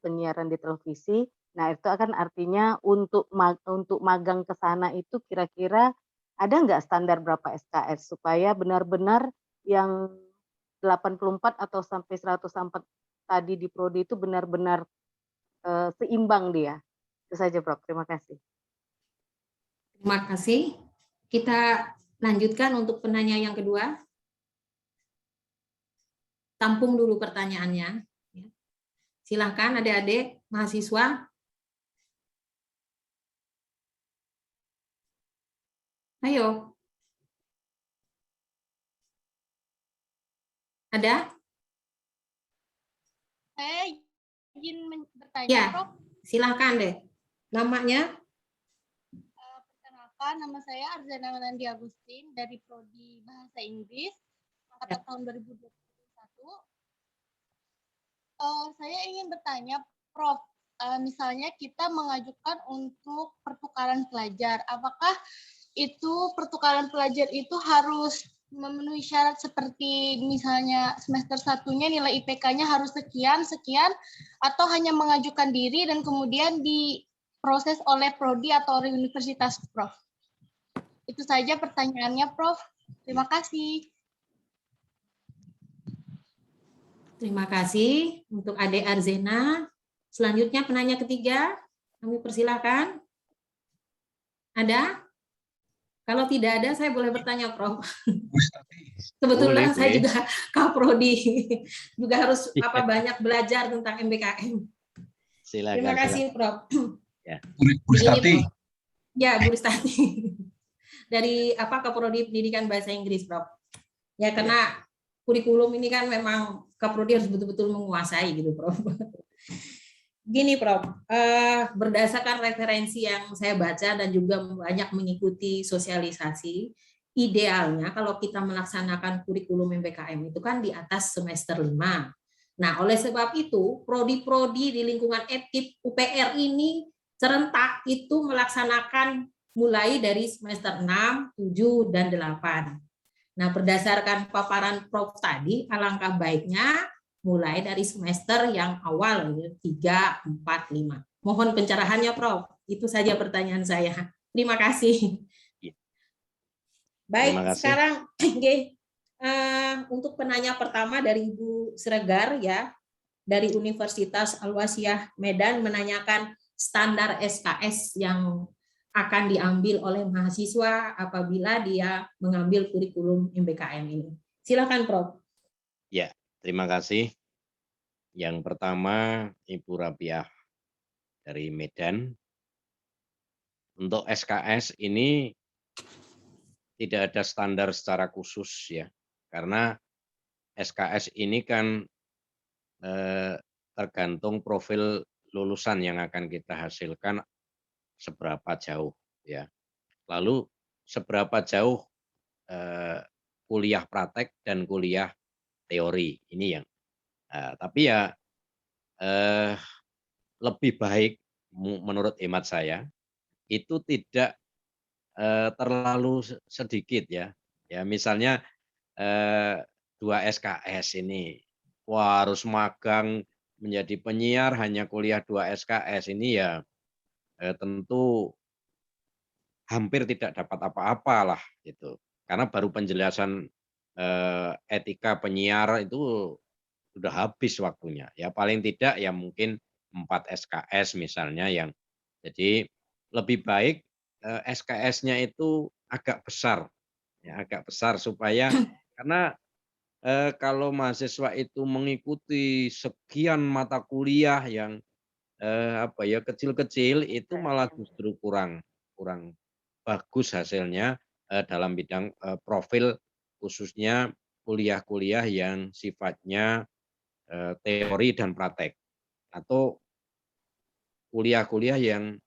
di televisi. Nah, itu akan artinya untuk magang ke sana itu kira-kira ada nggak standar berapa SKS supaya benar-benar yang 84 atau sampai 104 tadi di prodi itu benar-benar seimbang dia. Itu saja Prof. Terima kasih. Terima kasih. Kita lanjutkan untuk penanya yang kedua. Tampung dulu pertanyaannya. Silahkan adik-adik mahasiswa. Ayo. Ada? Saya izin bertanya, Ya, Prof. silahkan deh. Namanya? Perkenalkan, nama saya Arzana Melandi Agustin dari Prodi Bahasa Inggris angkatan tahun 2021. Saya ingin bertanya, Prof. Misalnya kita mengajukan untuk pertukaran pelajar, apakah itu pertukaran pelajar itu harus memenuhi syarat seperti misalnya semester satunya nilai IPK-nya harus sekian, atau hanya mengajukan diri dan kemudian diproses oleh prodi atau oleh universitas, Prof? Itu saja pertanyaannya, Prof. Terima kasih. Terima kasih untuk Adik Arzena. Selanjutnya penanya ketiga, kami persilakan. Ada? Kalau tidak ada, saya boleh bertanya, Prof. Kebetulan saya Boleh. juga Kaprodi, juga harus banyak belajar tentang MBKM. Silakan. Terima kasih, Prof. Ya. Bu Stati. Ya, Bu Stati. Dari Kaprodi Pendidikan Bahasa Inggris, Prof. Ya, karena kurikulum ini kan memang Kaprodi harus betul-betul menguasai gitu, Prof. Gini, Prof, berdasarkan referensi yang saya baca dan juga banyak mengikuti sosialisasi, idealnya kalau kita melaksanakan kurikulum MBKM itu kan di atas semester 5. Nah, oleh sebab itu, prodi-prodi di lingkungan EPIP UPR ini serentak itu melaksanakan mulai dari semester 6, 7, dan 8. Nah, berdasarkan paparan Prof tadi, alangkah baiknya mulai dari semester yang awal, 3, 4, 5. Mohon pencerahannya, Prof. Itu saja pertanyaan saya. Terima kasih. Baik, Terima kasih. sekarang untuk penanya pertama dari Ibu Sregar, ya, dari Universitas Al-Wasliyah Medan, menanyakan standar SKS yang akan diambil oleh mahasiswa apabila dia mengambil kurikulum MBKM ini. Silakan, Prof. Ya, terima kasih. Yang pertama, Ibu Rabiah dari Medan. Untuk SKS ini tidak ada standar secara khusus ya, karena SKS ini kan tergantung profil lulusan yang akan kita hasilkan seberapa jauh ya. Lalu seberapa jauh kuliah praktek dan kuliah teori ini yang tapi ya lebih baik menurut hemat saya itu tidak terlalu sedikit ya. Ya misalnya 2 SKS ini, wah harus magang menjadi penyiar hanya kuliah 2 SKS ini ya tentu hampir tidak dapat apa-apa lah gitu. Karena baru penjelasan etika penyiar itu sudah habis waktunya. Ya paling tidak ya mungkin 4 SKS misalnya yang jadi lebih baik SKS-nya itu agak besar. Ya, agak besar supaya karena kalau mahasiswa itu mengikuti sekian mata kuliah yang kecil-kecil itu malah justru kurang bagus hasilnya dalam bidang profil khususnya kuliah-kuliah yang sifatnya teori dan praktek atau kuliah-kuliah yang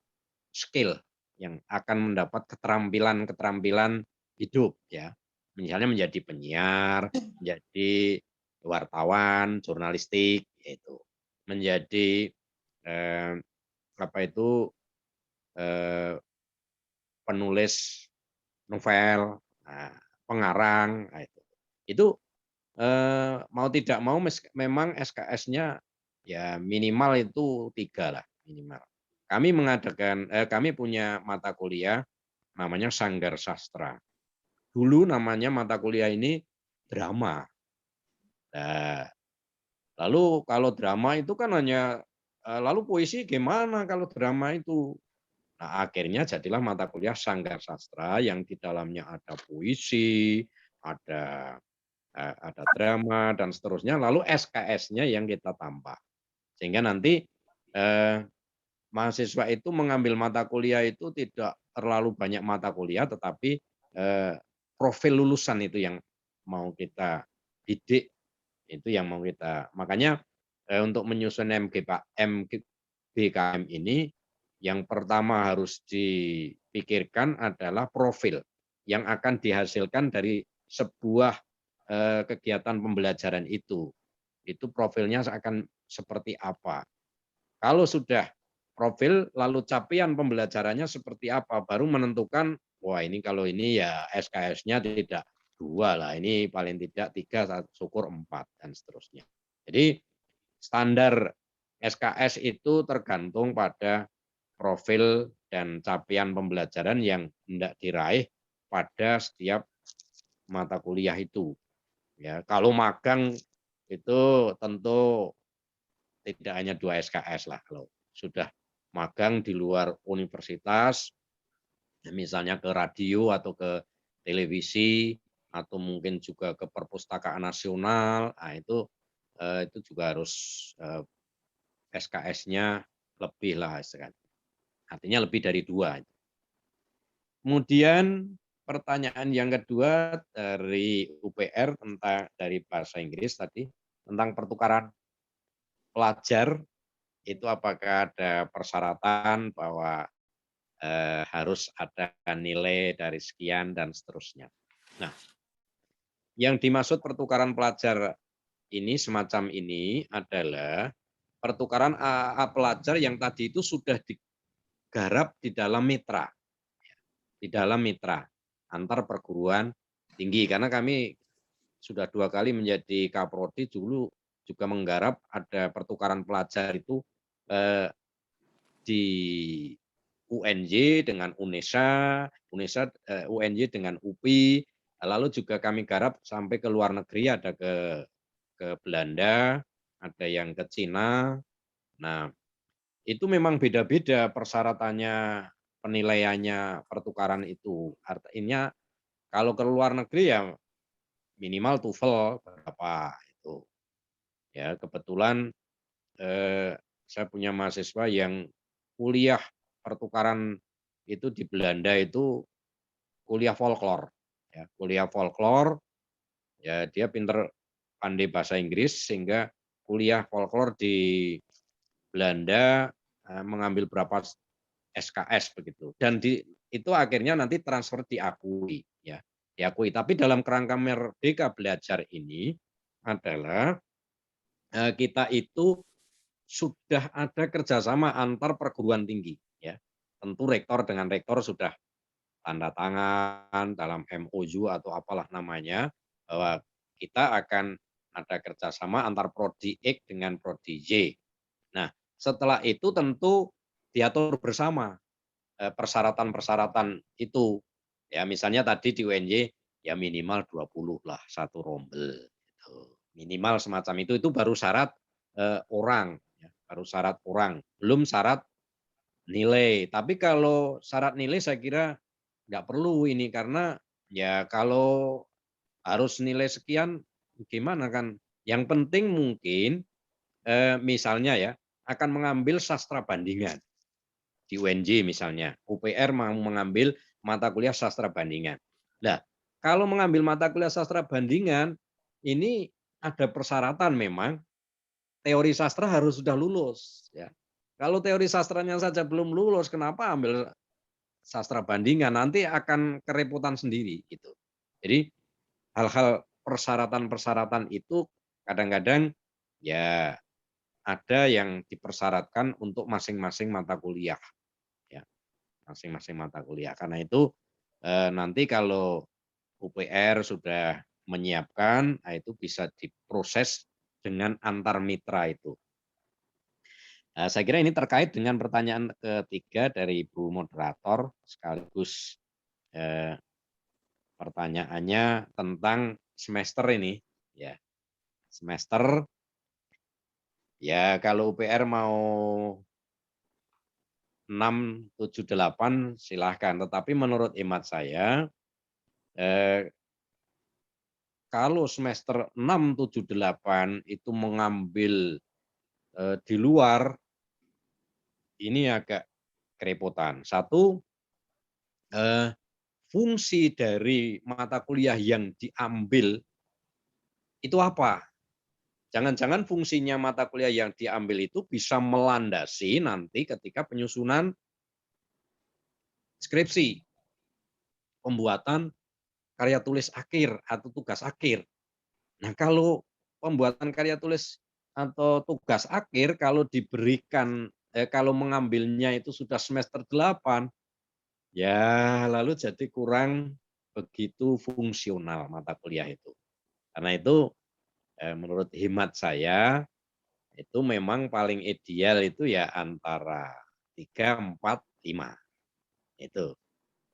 skill yang akan mendapat keterampilan hidup ya. Misalnya menjadi penyiar, menjadi wartawan, jurnalistik itu. Menjadi penulis novel, pengarang itu. Itu mau tidak mau memang SKS-nya ya minimal itu 3 lah minimal. Kami punya mata kuliah namanya Sanggar Sastra. Dulu namanya mata kuliah ini drama. Nah, lalu kalau drama itu kan hanya lalu puisi gimana kalau drama itu? Nah, akhirnya jadilah mata kuliah Sanggar Sastra yang di dalamnya ada puisi, ada drama dan seterusnya, lalu SKS-nya yang kita tambah. Sehingga nanti mahasiswa itu mengambil mata kuliah itu tidak terlalu banyak mata kuliah, tetapi profil lulusan itu yang mau kita didik, itu yang mau kita. Makanya untuk menyusun MBKM ini, yang pertama harus dipikirkan adalah profil yang akan dihasilkan dari sebuah kegiatan pembelajaran itu. Itu profilnya akan seperti apa. Kalau sudah profil, lalu capaian pembelajarannya seperti apa, baru menentukan, wah ini kalau ini ya SKS-nya tidak 2 lah, ini paling tidak 3, syukur 4, dan seterusnya. Jadi standar SKS itu tergantung pada profil dan capaian pembelajaran yang hendak diraih pada setiap mata kuliah itu. Ya, kalau magang itu tentu tidak hanya 2 SKS lah. Kalau sudah magang di luar universitas, misalnya ke radio atau ke televisi, atau mungkin juga ke perpustakaan nasional, nah itu juga harus SKS-nya lebih lah, artinya lebih dari 2. Kemudian pertanyaan yang kedua dari UPR dari bahasa Inggris tadi tentang pertukaran pelajar, itu apakah ada persyaratan bahwa harus ada nilai dari sekian dan seterusnya. Nah, yang dimaksud pertukaran pelajar ini semacam ini adalah pertukaran pelajar yang tadi itu sudah digarap di dalam mitra, antar perguruan tinggi. Karena kami sudah 2 kali menjadi Kaprodi, dulu juga menggarap ada pertukaran pelajar itu di UNJ dengan UNESA, UNJ dengan UPI, lalu juga kami garap sampai ke luar negeri, ada ke Belanda, ada yang ke Cina. Nah, itu memang beda-beda persyaratannya, penilaiannya pertukaran itu. Artinya kalau ke luar negeri ya minimal TOEFL berapa itu. Ya, kebetulan saya punya mahasiswa yang kuliah pertukaran itu di Belanda itu kuliah folklore. Ya, kuliah folklore, ya dia pinter pandai bahasa Inggris sehingga kuliah folklore di Belanda mengambil berapa SKS begitu. Dan itu akhirnya nanti transfer diakui, ya, diakui. Tapi dalam kerangka Merdeka Belajar ini adalah kita itu sudah ada kerjasama antar perguruan tinggi, ya. Tentu rektor dengan rektor sudah tanda tangan dalam MOU atau apalah namanya, bahwa kita akan ada kerjasama antar prodi X dengan prodi Y. Nah, setelah itu tentu diatur bersama persyaratan-persyaratan itu. Ya, misalnya tadi di UNY ya minimal 20 lah satu rombel. Gitu. Minimal semacam itu baru syarat orang, ya, baru syarat orang, belum syarat nilai. Tapi kalau syarat nilai saya kira nggak perlu ini, karena ya kalau harus nilai sekian gimana kan. Yang penting mungkin misalnya ya akan mengambil sastra bandingan di UNJ misalnya, UPR mau mengambil mata kuliah sastra bandingan. Nah, kalau mengambil mata kuliah sastra bandingan, ini ada persyaratan memang teori sastra harus sudah lulus. Ya. Kalau teori sastranya saja belum lulus, kenapa ambil sastra bandingan? Nanti akan kerepotan sendiri. Gitu. Jadi hal-hal persyaratan-persyaratan itu kadang-kadang ya ada yang dipersyaratkan untuk masing-masing mata kuliah. Masing-masing mata kuliah. Karena itu nanti kalau UPR sudah menyiapkan, nah itu bisa diproses dengan antar mitra itu. Saya kira ini terkait dengan pertanyaan ketiga dari Ibu Moderator, sekaligus pertanyaannya tentang semester ini. Ya, semester Ya kalau UPR mau 6, 7, 8 silahkan. Tetapi menurut hemat saya, kalau semester 6, 7, 8 itu mengambil di luar, ini agak kerepotan. Satu, fungsi dari mata kuliah yang diambil itu apa? Jangan-jangan fungsinya mata kuliah yang diambil itu bisa melandasi nanti ketika penyusunan skripsi, pembuatan karya tulis akhir atau tugas akhir. Nah, kalau pembuatan karya tulis atau tugas akhir kalau diberikan kalau mengambilnya itu sudah semester 8, ya lalu jadi kurang begitu fungsional mata kuliah itu. Karena itu menurut hemat saya itu memang paling ideal itu ya antara 3, 4, 5 itu.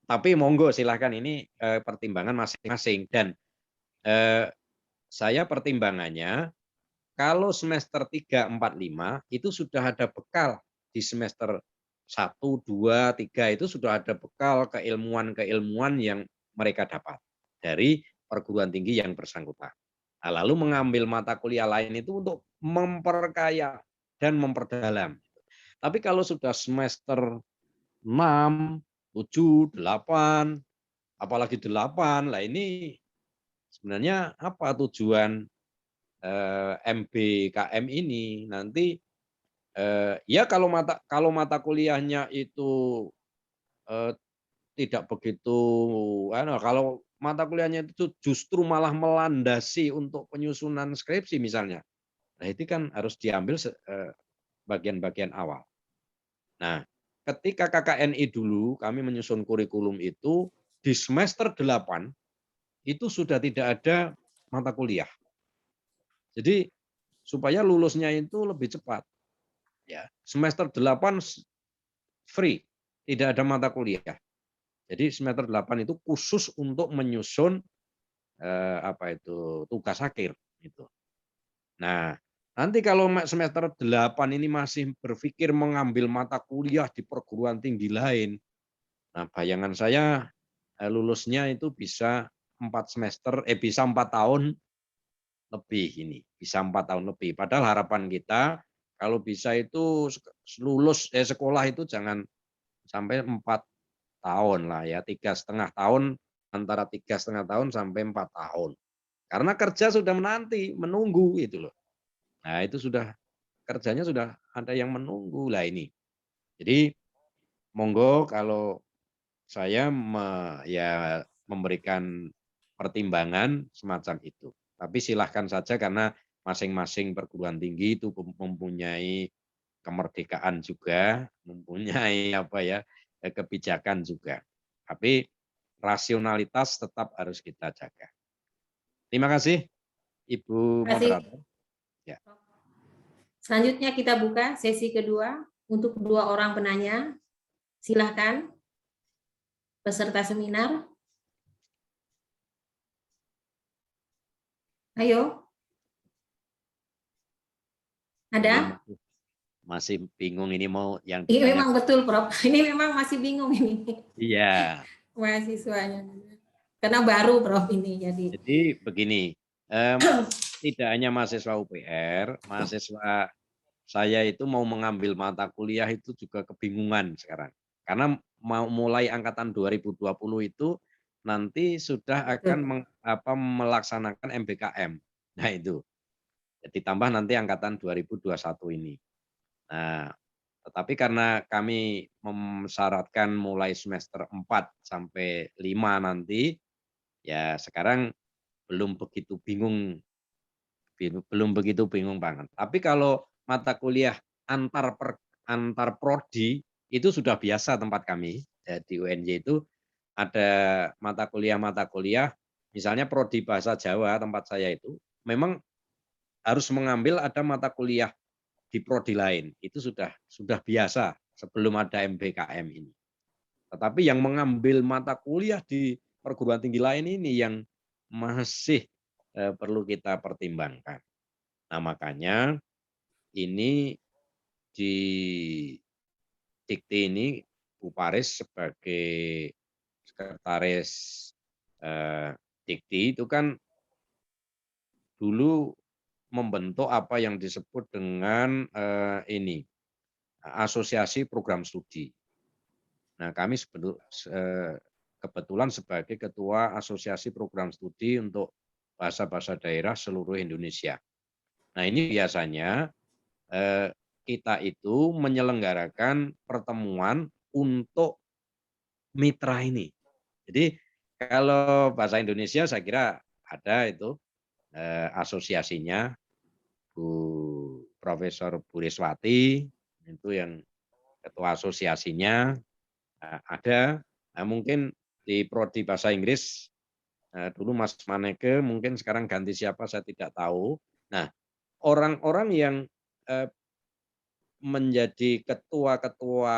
Tapi monggo silahkan ini pertimbangan masing-masing dan saya pertimbangannya kalau semester 3, 4, 5 itu sudah ada bekal di semester 1, 2, 3 itu sudah ada bekal keilmuan-keilmuan yang mereka dapat dari perguruan tinggi yang bersangkutan. Nah, lalu mengambil mata kuliah lain itu untuk memperkaya dan memperdalam. Tapi kalau sudah semester 6, 7, 8, apalagi 8, lah ini sebenarnya apa tujuan MBKM ini? Nanti ya kalau mata kuliahnya itu tidak begitu, kalau mata kuliahnya itu justru malah melandasi untuk penyusunan skripsi misalnya. Nah, itu kan harus diambil bagian-bagian awal. Nah, ketika KKNI dulu kami menyusun kurikulum itu di semester 8 itu sudah tidak ada mata kuliah. Jadi supaya lulusnya itu lebih cepat. Ya, semester 8 free, tidak ada mata kuliah. Jadi semester 8 itu khusus untuk menyusun tugas akhir gitu. Nah, nanti kalau semester 8 ini masih berpikir mengambil mata kuliah di perguruan tinggi lain, nah bayangan saya lulusnya itu bisa 4 tahun lebih ini, bisa 4 tahun lebih. Padahal harapan kita kalau bisa itu lulus sekolah itu jangan sampai 4 tahun lah ya, 3,5 tahun, antara 3,5 tahun sampai 4 tahun. Karena kerja sudah menunggu itu loh. Nah, itu sudah kerjanya sudah ada yang menunggu lah ini. Jadi monggo kalau saya memberikan pertimbangan semacam itu. Tapi silahkan saja karena masing-masing perguruan tinggi itu mempunyai kemerdekaan juga, mempunyai kebijakan juga. Tapi rasionalitas tetap harus kita jaga. Terima kasih, Ibu Moderator. Ya. Selanjutnya kita buka sesi kedua untuk 2 orang penanya. Silahkan peserta seminar. Ayo. Ada? Masih bingung ini mau yang Ini memang betul, Prof. Ini memang masih bingung ini. Iya. Mahasiswanya. Karena baru, Prof, ini. Jadi begini, tidak hanya mahasiswa UPR, mahasiswa saya itu mau mengambil mata kuliah itu juga kebingungan sekarang. Karena mau mulai angkatan 2020 itu nanti sudah akan melaksanakan MBKM. Nah itu. Ditambah nanti angkatan 2021 ini. Nah, tetapi karena kami mensyaratkan mulai semester 4 sampai 5 nanti, ya sekarang belum begitu bingung banget. Tapi kalau mata kuliah antar prodi itu sudah biasa tempat kami di UNJ itu ada mata kuliah misalnya prodi bahasa Jawa tempat saya itu memang harus mengambil ada mata kuliah di prodi lain. Itu sudah biasa sebelum ada MBKM ini. Tetapi yang mengambil mata kuliah di perguruan tinggi lain ini yang masih perlu kita pertimbangkan. Nah, makanya ini di Dikti ini Bu Paris sebagai sekretaris Dikti itu kan dulu membentuk apa yang disebut dengan ini asosiasi program studi. Nah, kami kebetulan sebagai ketua asosiasi program studi untuk bahasa-bahasa daerah seluruh Indonesia. Nah, ini biasanya kita itu menyelenggarakan pertemuan untuk mitra ini. Jadi kalau bahasa Indonesia saya kira ada itu asosiasinya Bu Profesor Buriswati itu yang ketua asosiasinya ada. Nah, mungkin di prodi bahasa Inggris dulu Mas Maneke, mungkin sekarang ganti siapa saya tidak tahu. Nah, orang-orang yang menjadi ketua-ketua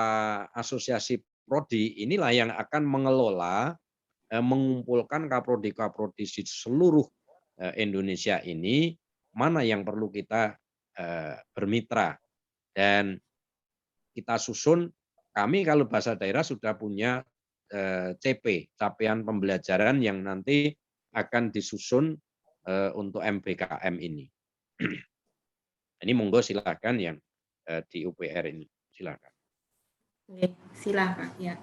asosiasi prodi inilah yang akan mengelola, mengumpulkan kaprodi-kaprodi di seluruh Indonesia ini, mana yang perlu kita bermitra. Dan kita susun, kami kalau bahasa daerah sudah punya CP, capaian pembelajaran yang nanti akan disusun untuk MBKM ini. Ini monggo silakan yang di UPR ini, silakan. Oke, silakan ya.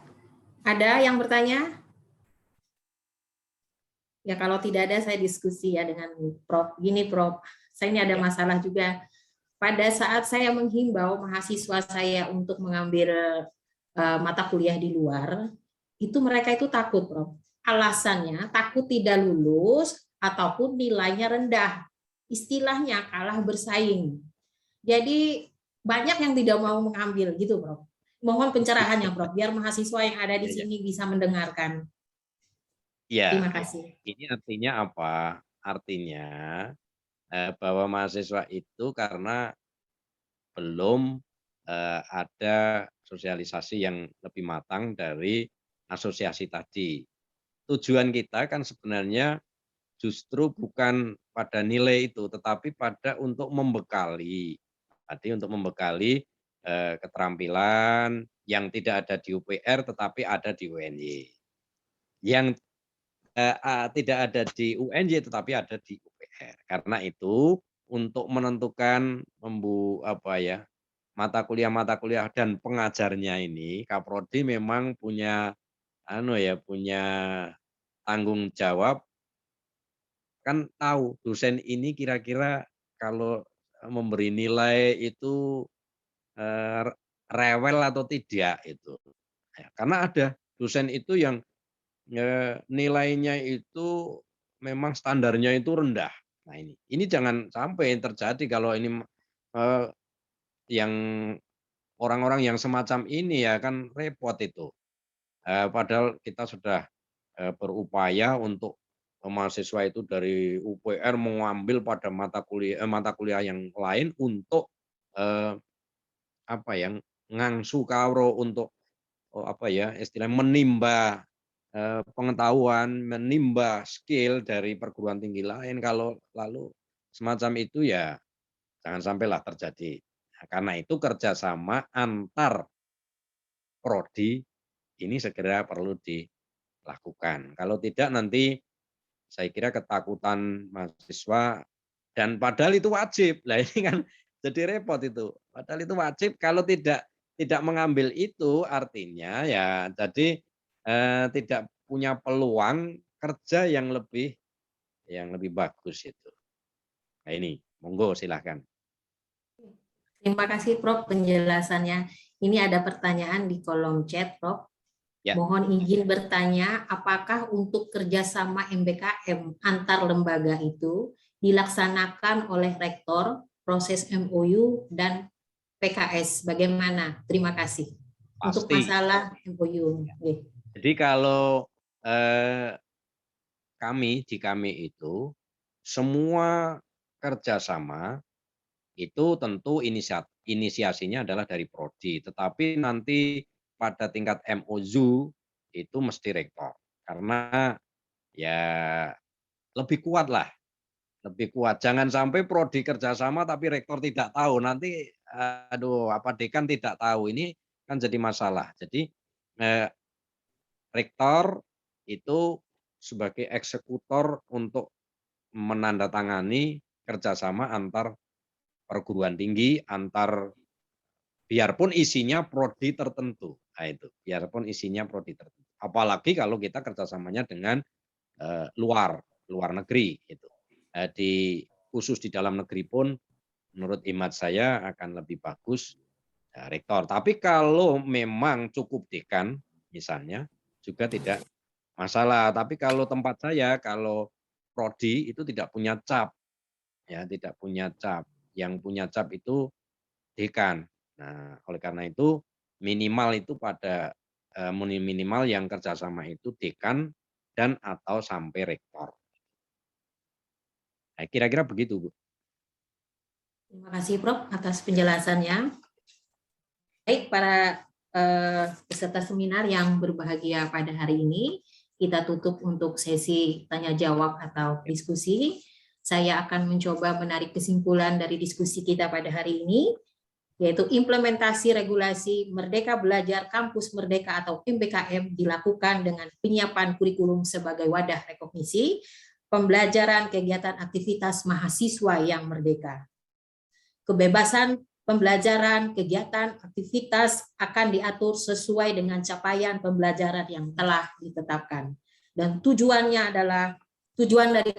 Ada yang bertanya? Ya kalau tidak ada saya diskusi ya dengan Prof. Gini Prof, saya ini ada masalah juga. Pada saat saya menghimbau mahasiswa saya untuk mengambil mata kuliah di luar, itu mereka itu takut, Prof. Alasannya takut tidak lulus ataupun nilainya rendah. Istilahnya kalah bersaing. Jadi banyak yang tidak mau mengambil gitu, Prof. Mohon pencerahannya, Prof, biar mahasiswa yang ada di sini bisa mendengarkan. Ya, Terima kasih. ini artinya apa? Artinya bahwa mahasiswa itu karena belum ada sosialisasi yang lebih matang dari asosiasi tadi. Tujuan kita kan sebenarnya justru bukan pada nilai itu, tetapi pada untuk membekali. Tadi untuk membekali keterampilan yang tidak ada di UPR tetapi ada di UNY. Yang tidak ada di UNY tetapi ada di UPR. Karena itu untuk menentukan mata kuliah dan pengajarnya ini, Kaprodi memang punya punya tanggung jawab, kan tahu dosen ini kira-kira kalau memberi nilai itu rewel atau tidak itu. Ya, karena ada dosen itu yang nilainya itu memang standarnya itu rendah. Nah ini jangan sampai terjadi kalau ini yang orang-orang yang semacam ini ya kan repot itu. Padahal kita sudah berupaya untuk mahasiswa itu dari UPR mengambil pada mata kuliah yang lain untuk ngangsu kawro untuk istilah menimba pengetahuan, menimba skill dari perguruan tinggi lain. Kalau lalu semacam itu ya jangan sampailah terjadi. Nah, karena itu kerjasama antar prodi ini segera perlu dilakukan. Kalau tidak nanti saya kira ketakutan mahasiswa, dan padahal itu wajib. Lah ini kan jadi repot itu. Padahal itu wajib, kalau tidak mengambil itu artinya ya jadi tidak punya peluang kerja yang lebih bagus itu. Nah ini, monggo silahkan. Terima kasih Prof penjelasannya. Ini ada pertanyaan di kolom chat, Prof. Ya. Mohon izin bertanya, apakah untuk kerjasama MBKM antar lembaga itu dilaksanakan oleh rektor, proses MOU, dan PKS? Bagaimana? Terima kasih. Pasti. Untuk masalah MOU. Ya. Jadi kalau di kami itu semua kerjasama itu tentu inisiasinya adalah dari prodi, tetapi nanti pada tingkat MOU itu mesti rektor, karena ya lebih kuat lah lebih kuat. Jangan sampai prodi kerjasama tapi rektor tidak tahu. Nanti aduh, apa dekan tidak tahu. Ini kan jadi masalah. Jadi rektor itu sebagai eksekutor untuk menandatangani kerjasama antar perguruan tinggi, biarpun isinya prodi tertentu. Nah, itu, biarpun isinya prodi tertentu. Apalagi kalau kita kerjasamanya dengan luar negeri. Gitu. Khusus di dalam negeri pun, menurut imat saya akan lebih bagus rektor. Tapi kalau memang cukup dekan, misalnya, juga tidak masalah. Tapi kalau tempat saya, kalau prodi itu tidak punya cap, ya tidak punya cap. Yang punya cap itu dekan. Nah, oleh karena itu minimal itu pada minimal yang kerjasama itu dekan dan atau sampai rektor. Nah, kira-kira begitu, Bu. Terima kasih Prof atas penjelasannya. Baik, para peserta seminar yang berbahagia pada hari ini, kita tutup untuk sesi tanya jawab atau diskusi. Saya akan mencoba menarik kesimpulan dari diskusi kita pada hari ini, yaitu implementasi regulasi Merdeka Belajar Kampus Merdeka atau MBKM dilakukan dengan penyiapan kurikulum sebagai wadah rekognisi, pembelajaran kegiatan aktivitas mahasiswa yang merdeka. Kebebasan pembelajaran, kegiatan, aktivitas akan diatur sesuai dengan capaian pembelajaran yang telah ditetapkan. Dan tujuannya adalah tujuan dari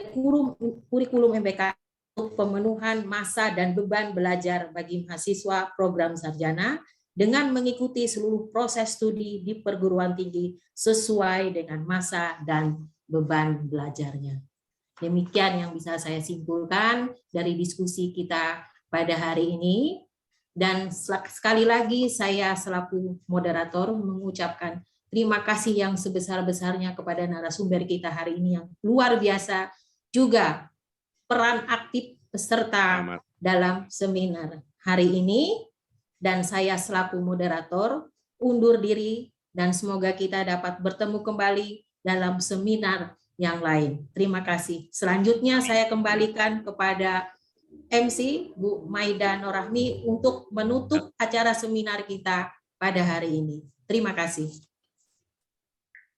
kurikulum MBKM untuk pemenuhan masa dan beban belajar bagi mahasiswa program sarjana dengan mengikuti seluruh proses studi di perguruan tinggi sesuai dengan masa dan beban belajarnya. Demikian yang bisa saya simpulkan dari diskusi kita pada hari ini. Dan sekali lagi saya selaku moderator mengucapkan terima kasih yang sebesar-besarnya kepada narasumber kita hari ini yang luar biasa, juga peran aktif peserta dalam seminar hari ini. Dan saya selaku moderator undur diri dan semoga kita dapat bertemu kembali dalam seminar yang lain. Terima kasih. Selanjutnya saya kembalikan kepada MC Bu Maida Norahmi untuk menutup acara seminar kita pada hari ini. Terima kasih.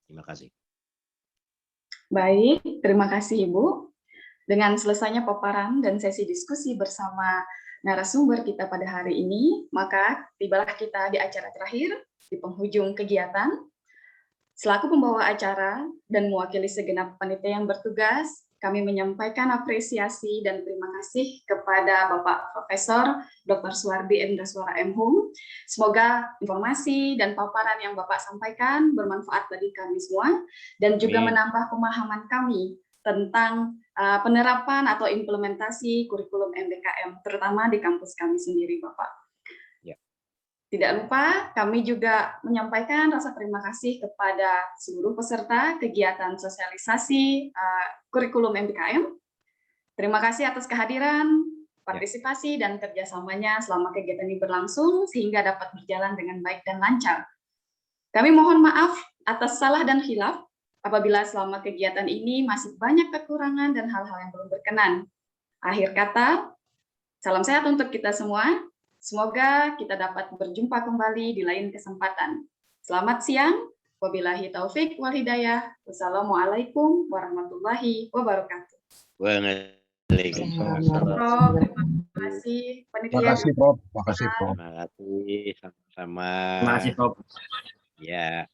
Terima kasih. Baik, terima kasih Ibu. Dengan selesainya paparan dan sesi diskusi bersama narasumber kita pada hari ini, maka tibalah kita di acara terakhir, di penghujung kegiatan. Selaku pembawa acara dan mewakili segenap panitia yang bertugas, kami menyampaikan apresiasi dan terima kasih kepada Bapak Profesor Dr. Suwardi Endraswara M.Hum. Semoga informasi dan paparan yang Bapak sampaikan bermanfaat bagi kami semua dan juga menambah pemahaman kami tentang penerapan atau implementasi kurikulum MBKM, terutama di kampus kami sendiri, Bapak. Tidak lupa, kami juga menyampaikan rasa terima kasih kepada seluruh peserta kegiatan sosialisasi kurikulum MBKM. Terima kasih atas kehadiran, partisipasi, dan kerjasamanya selama kegiatan ini berlangsung, sehingga dapat berjalan dengan baik dan lancar. Kami mohon maaf atas salah dan khilaf, apabila selama kegiatan ini masih banyak kekurangan dan hal-hal yang belum berkenan. Akhir kata, salam sehat untuk kita semua. Semoga kita dapat berjumpa kembali di lain kesempatan. Selamat siang. Wabillahi taufik wal hidayah. Wassalamualaikum warahmatullahi wabarakatuh. Waalaikumsalam. Prof, terima kasih. Panitia. Terima kasih, Prof. Terima kasih, Prof. Terima kasih, sama-sama. Terima kasih, Prof. Ya.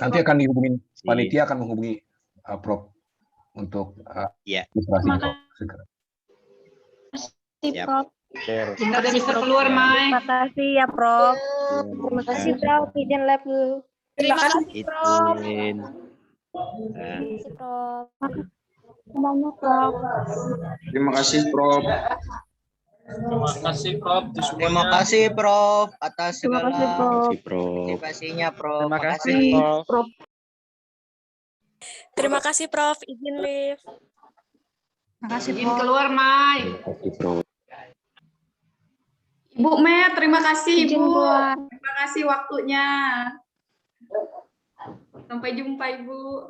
Nanti akan dihubungin, panitia akan menghubungi Prof untuk administrasi, Prof. Segera. Terima kasih, Prof. Kita bisa keluar, Mai. Terima kasih ya, Prof. Terima kasih, Prof. Izin lab dulu. Terima kasih, Prof. Terima kasih, Prof. Banyak, Prof. Terima kasih, Prof. Terima kasih, Prof. Terima kasih, Prof. Atas segala partisipasinya, Prof. Terima kasih, Prof. Terima kasih, Prof. Izin live. Terima kasih, Prof. Izin keluar, Mai. Terima kasih, Prof. Ibu Mer, terima kasih Ibu. Terima kasih waktunya. Sampai jumpa Ibu.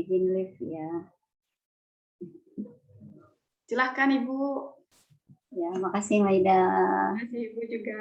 izin live ya. Silahkan Ibu. Ya, makasih Maida. Terima kasih Ibu juga.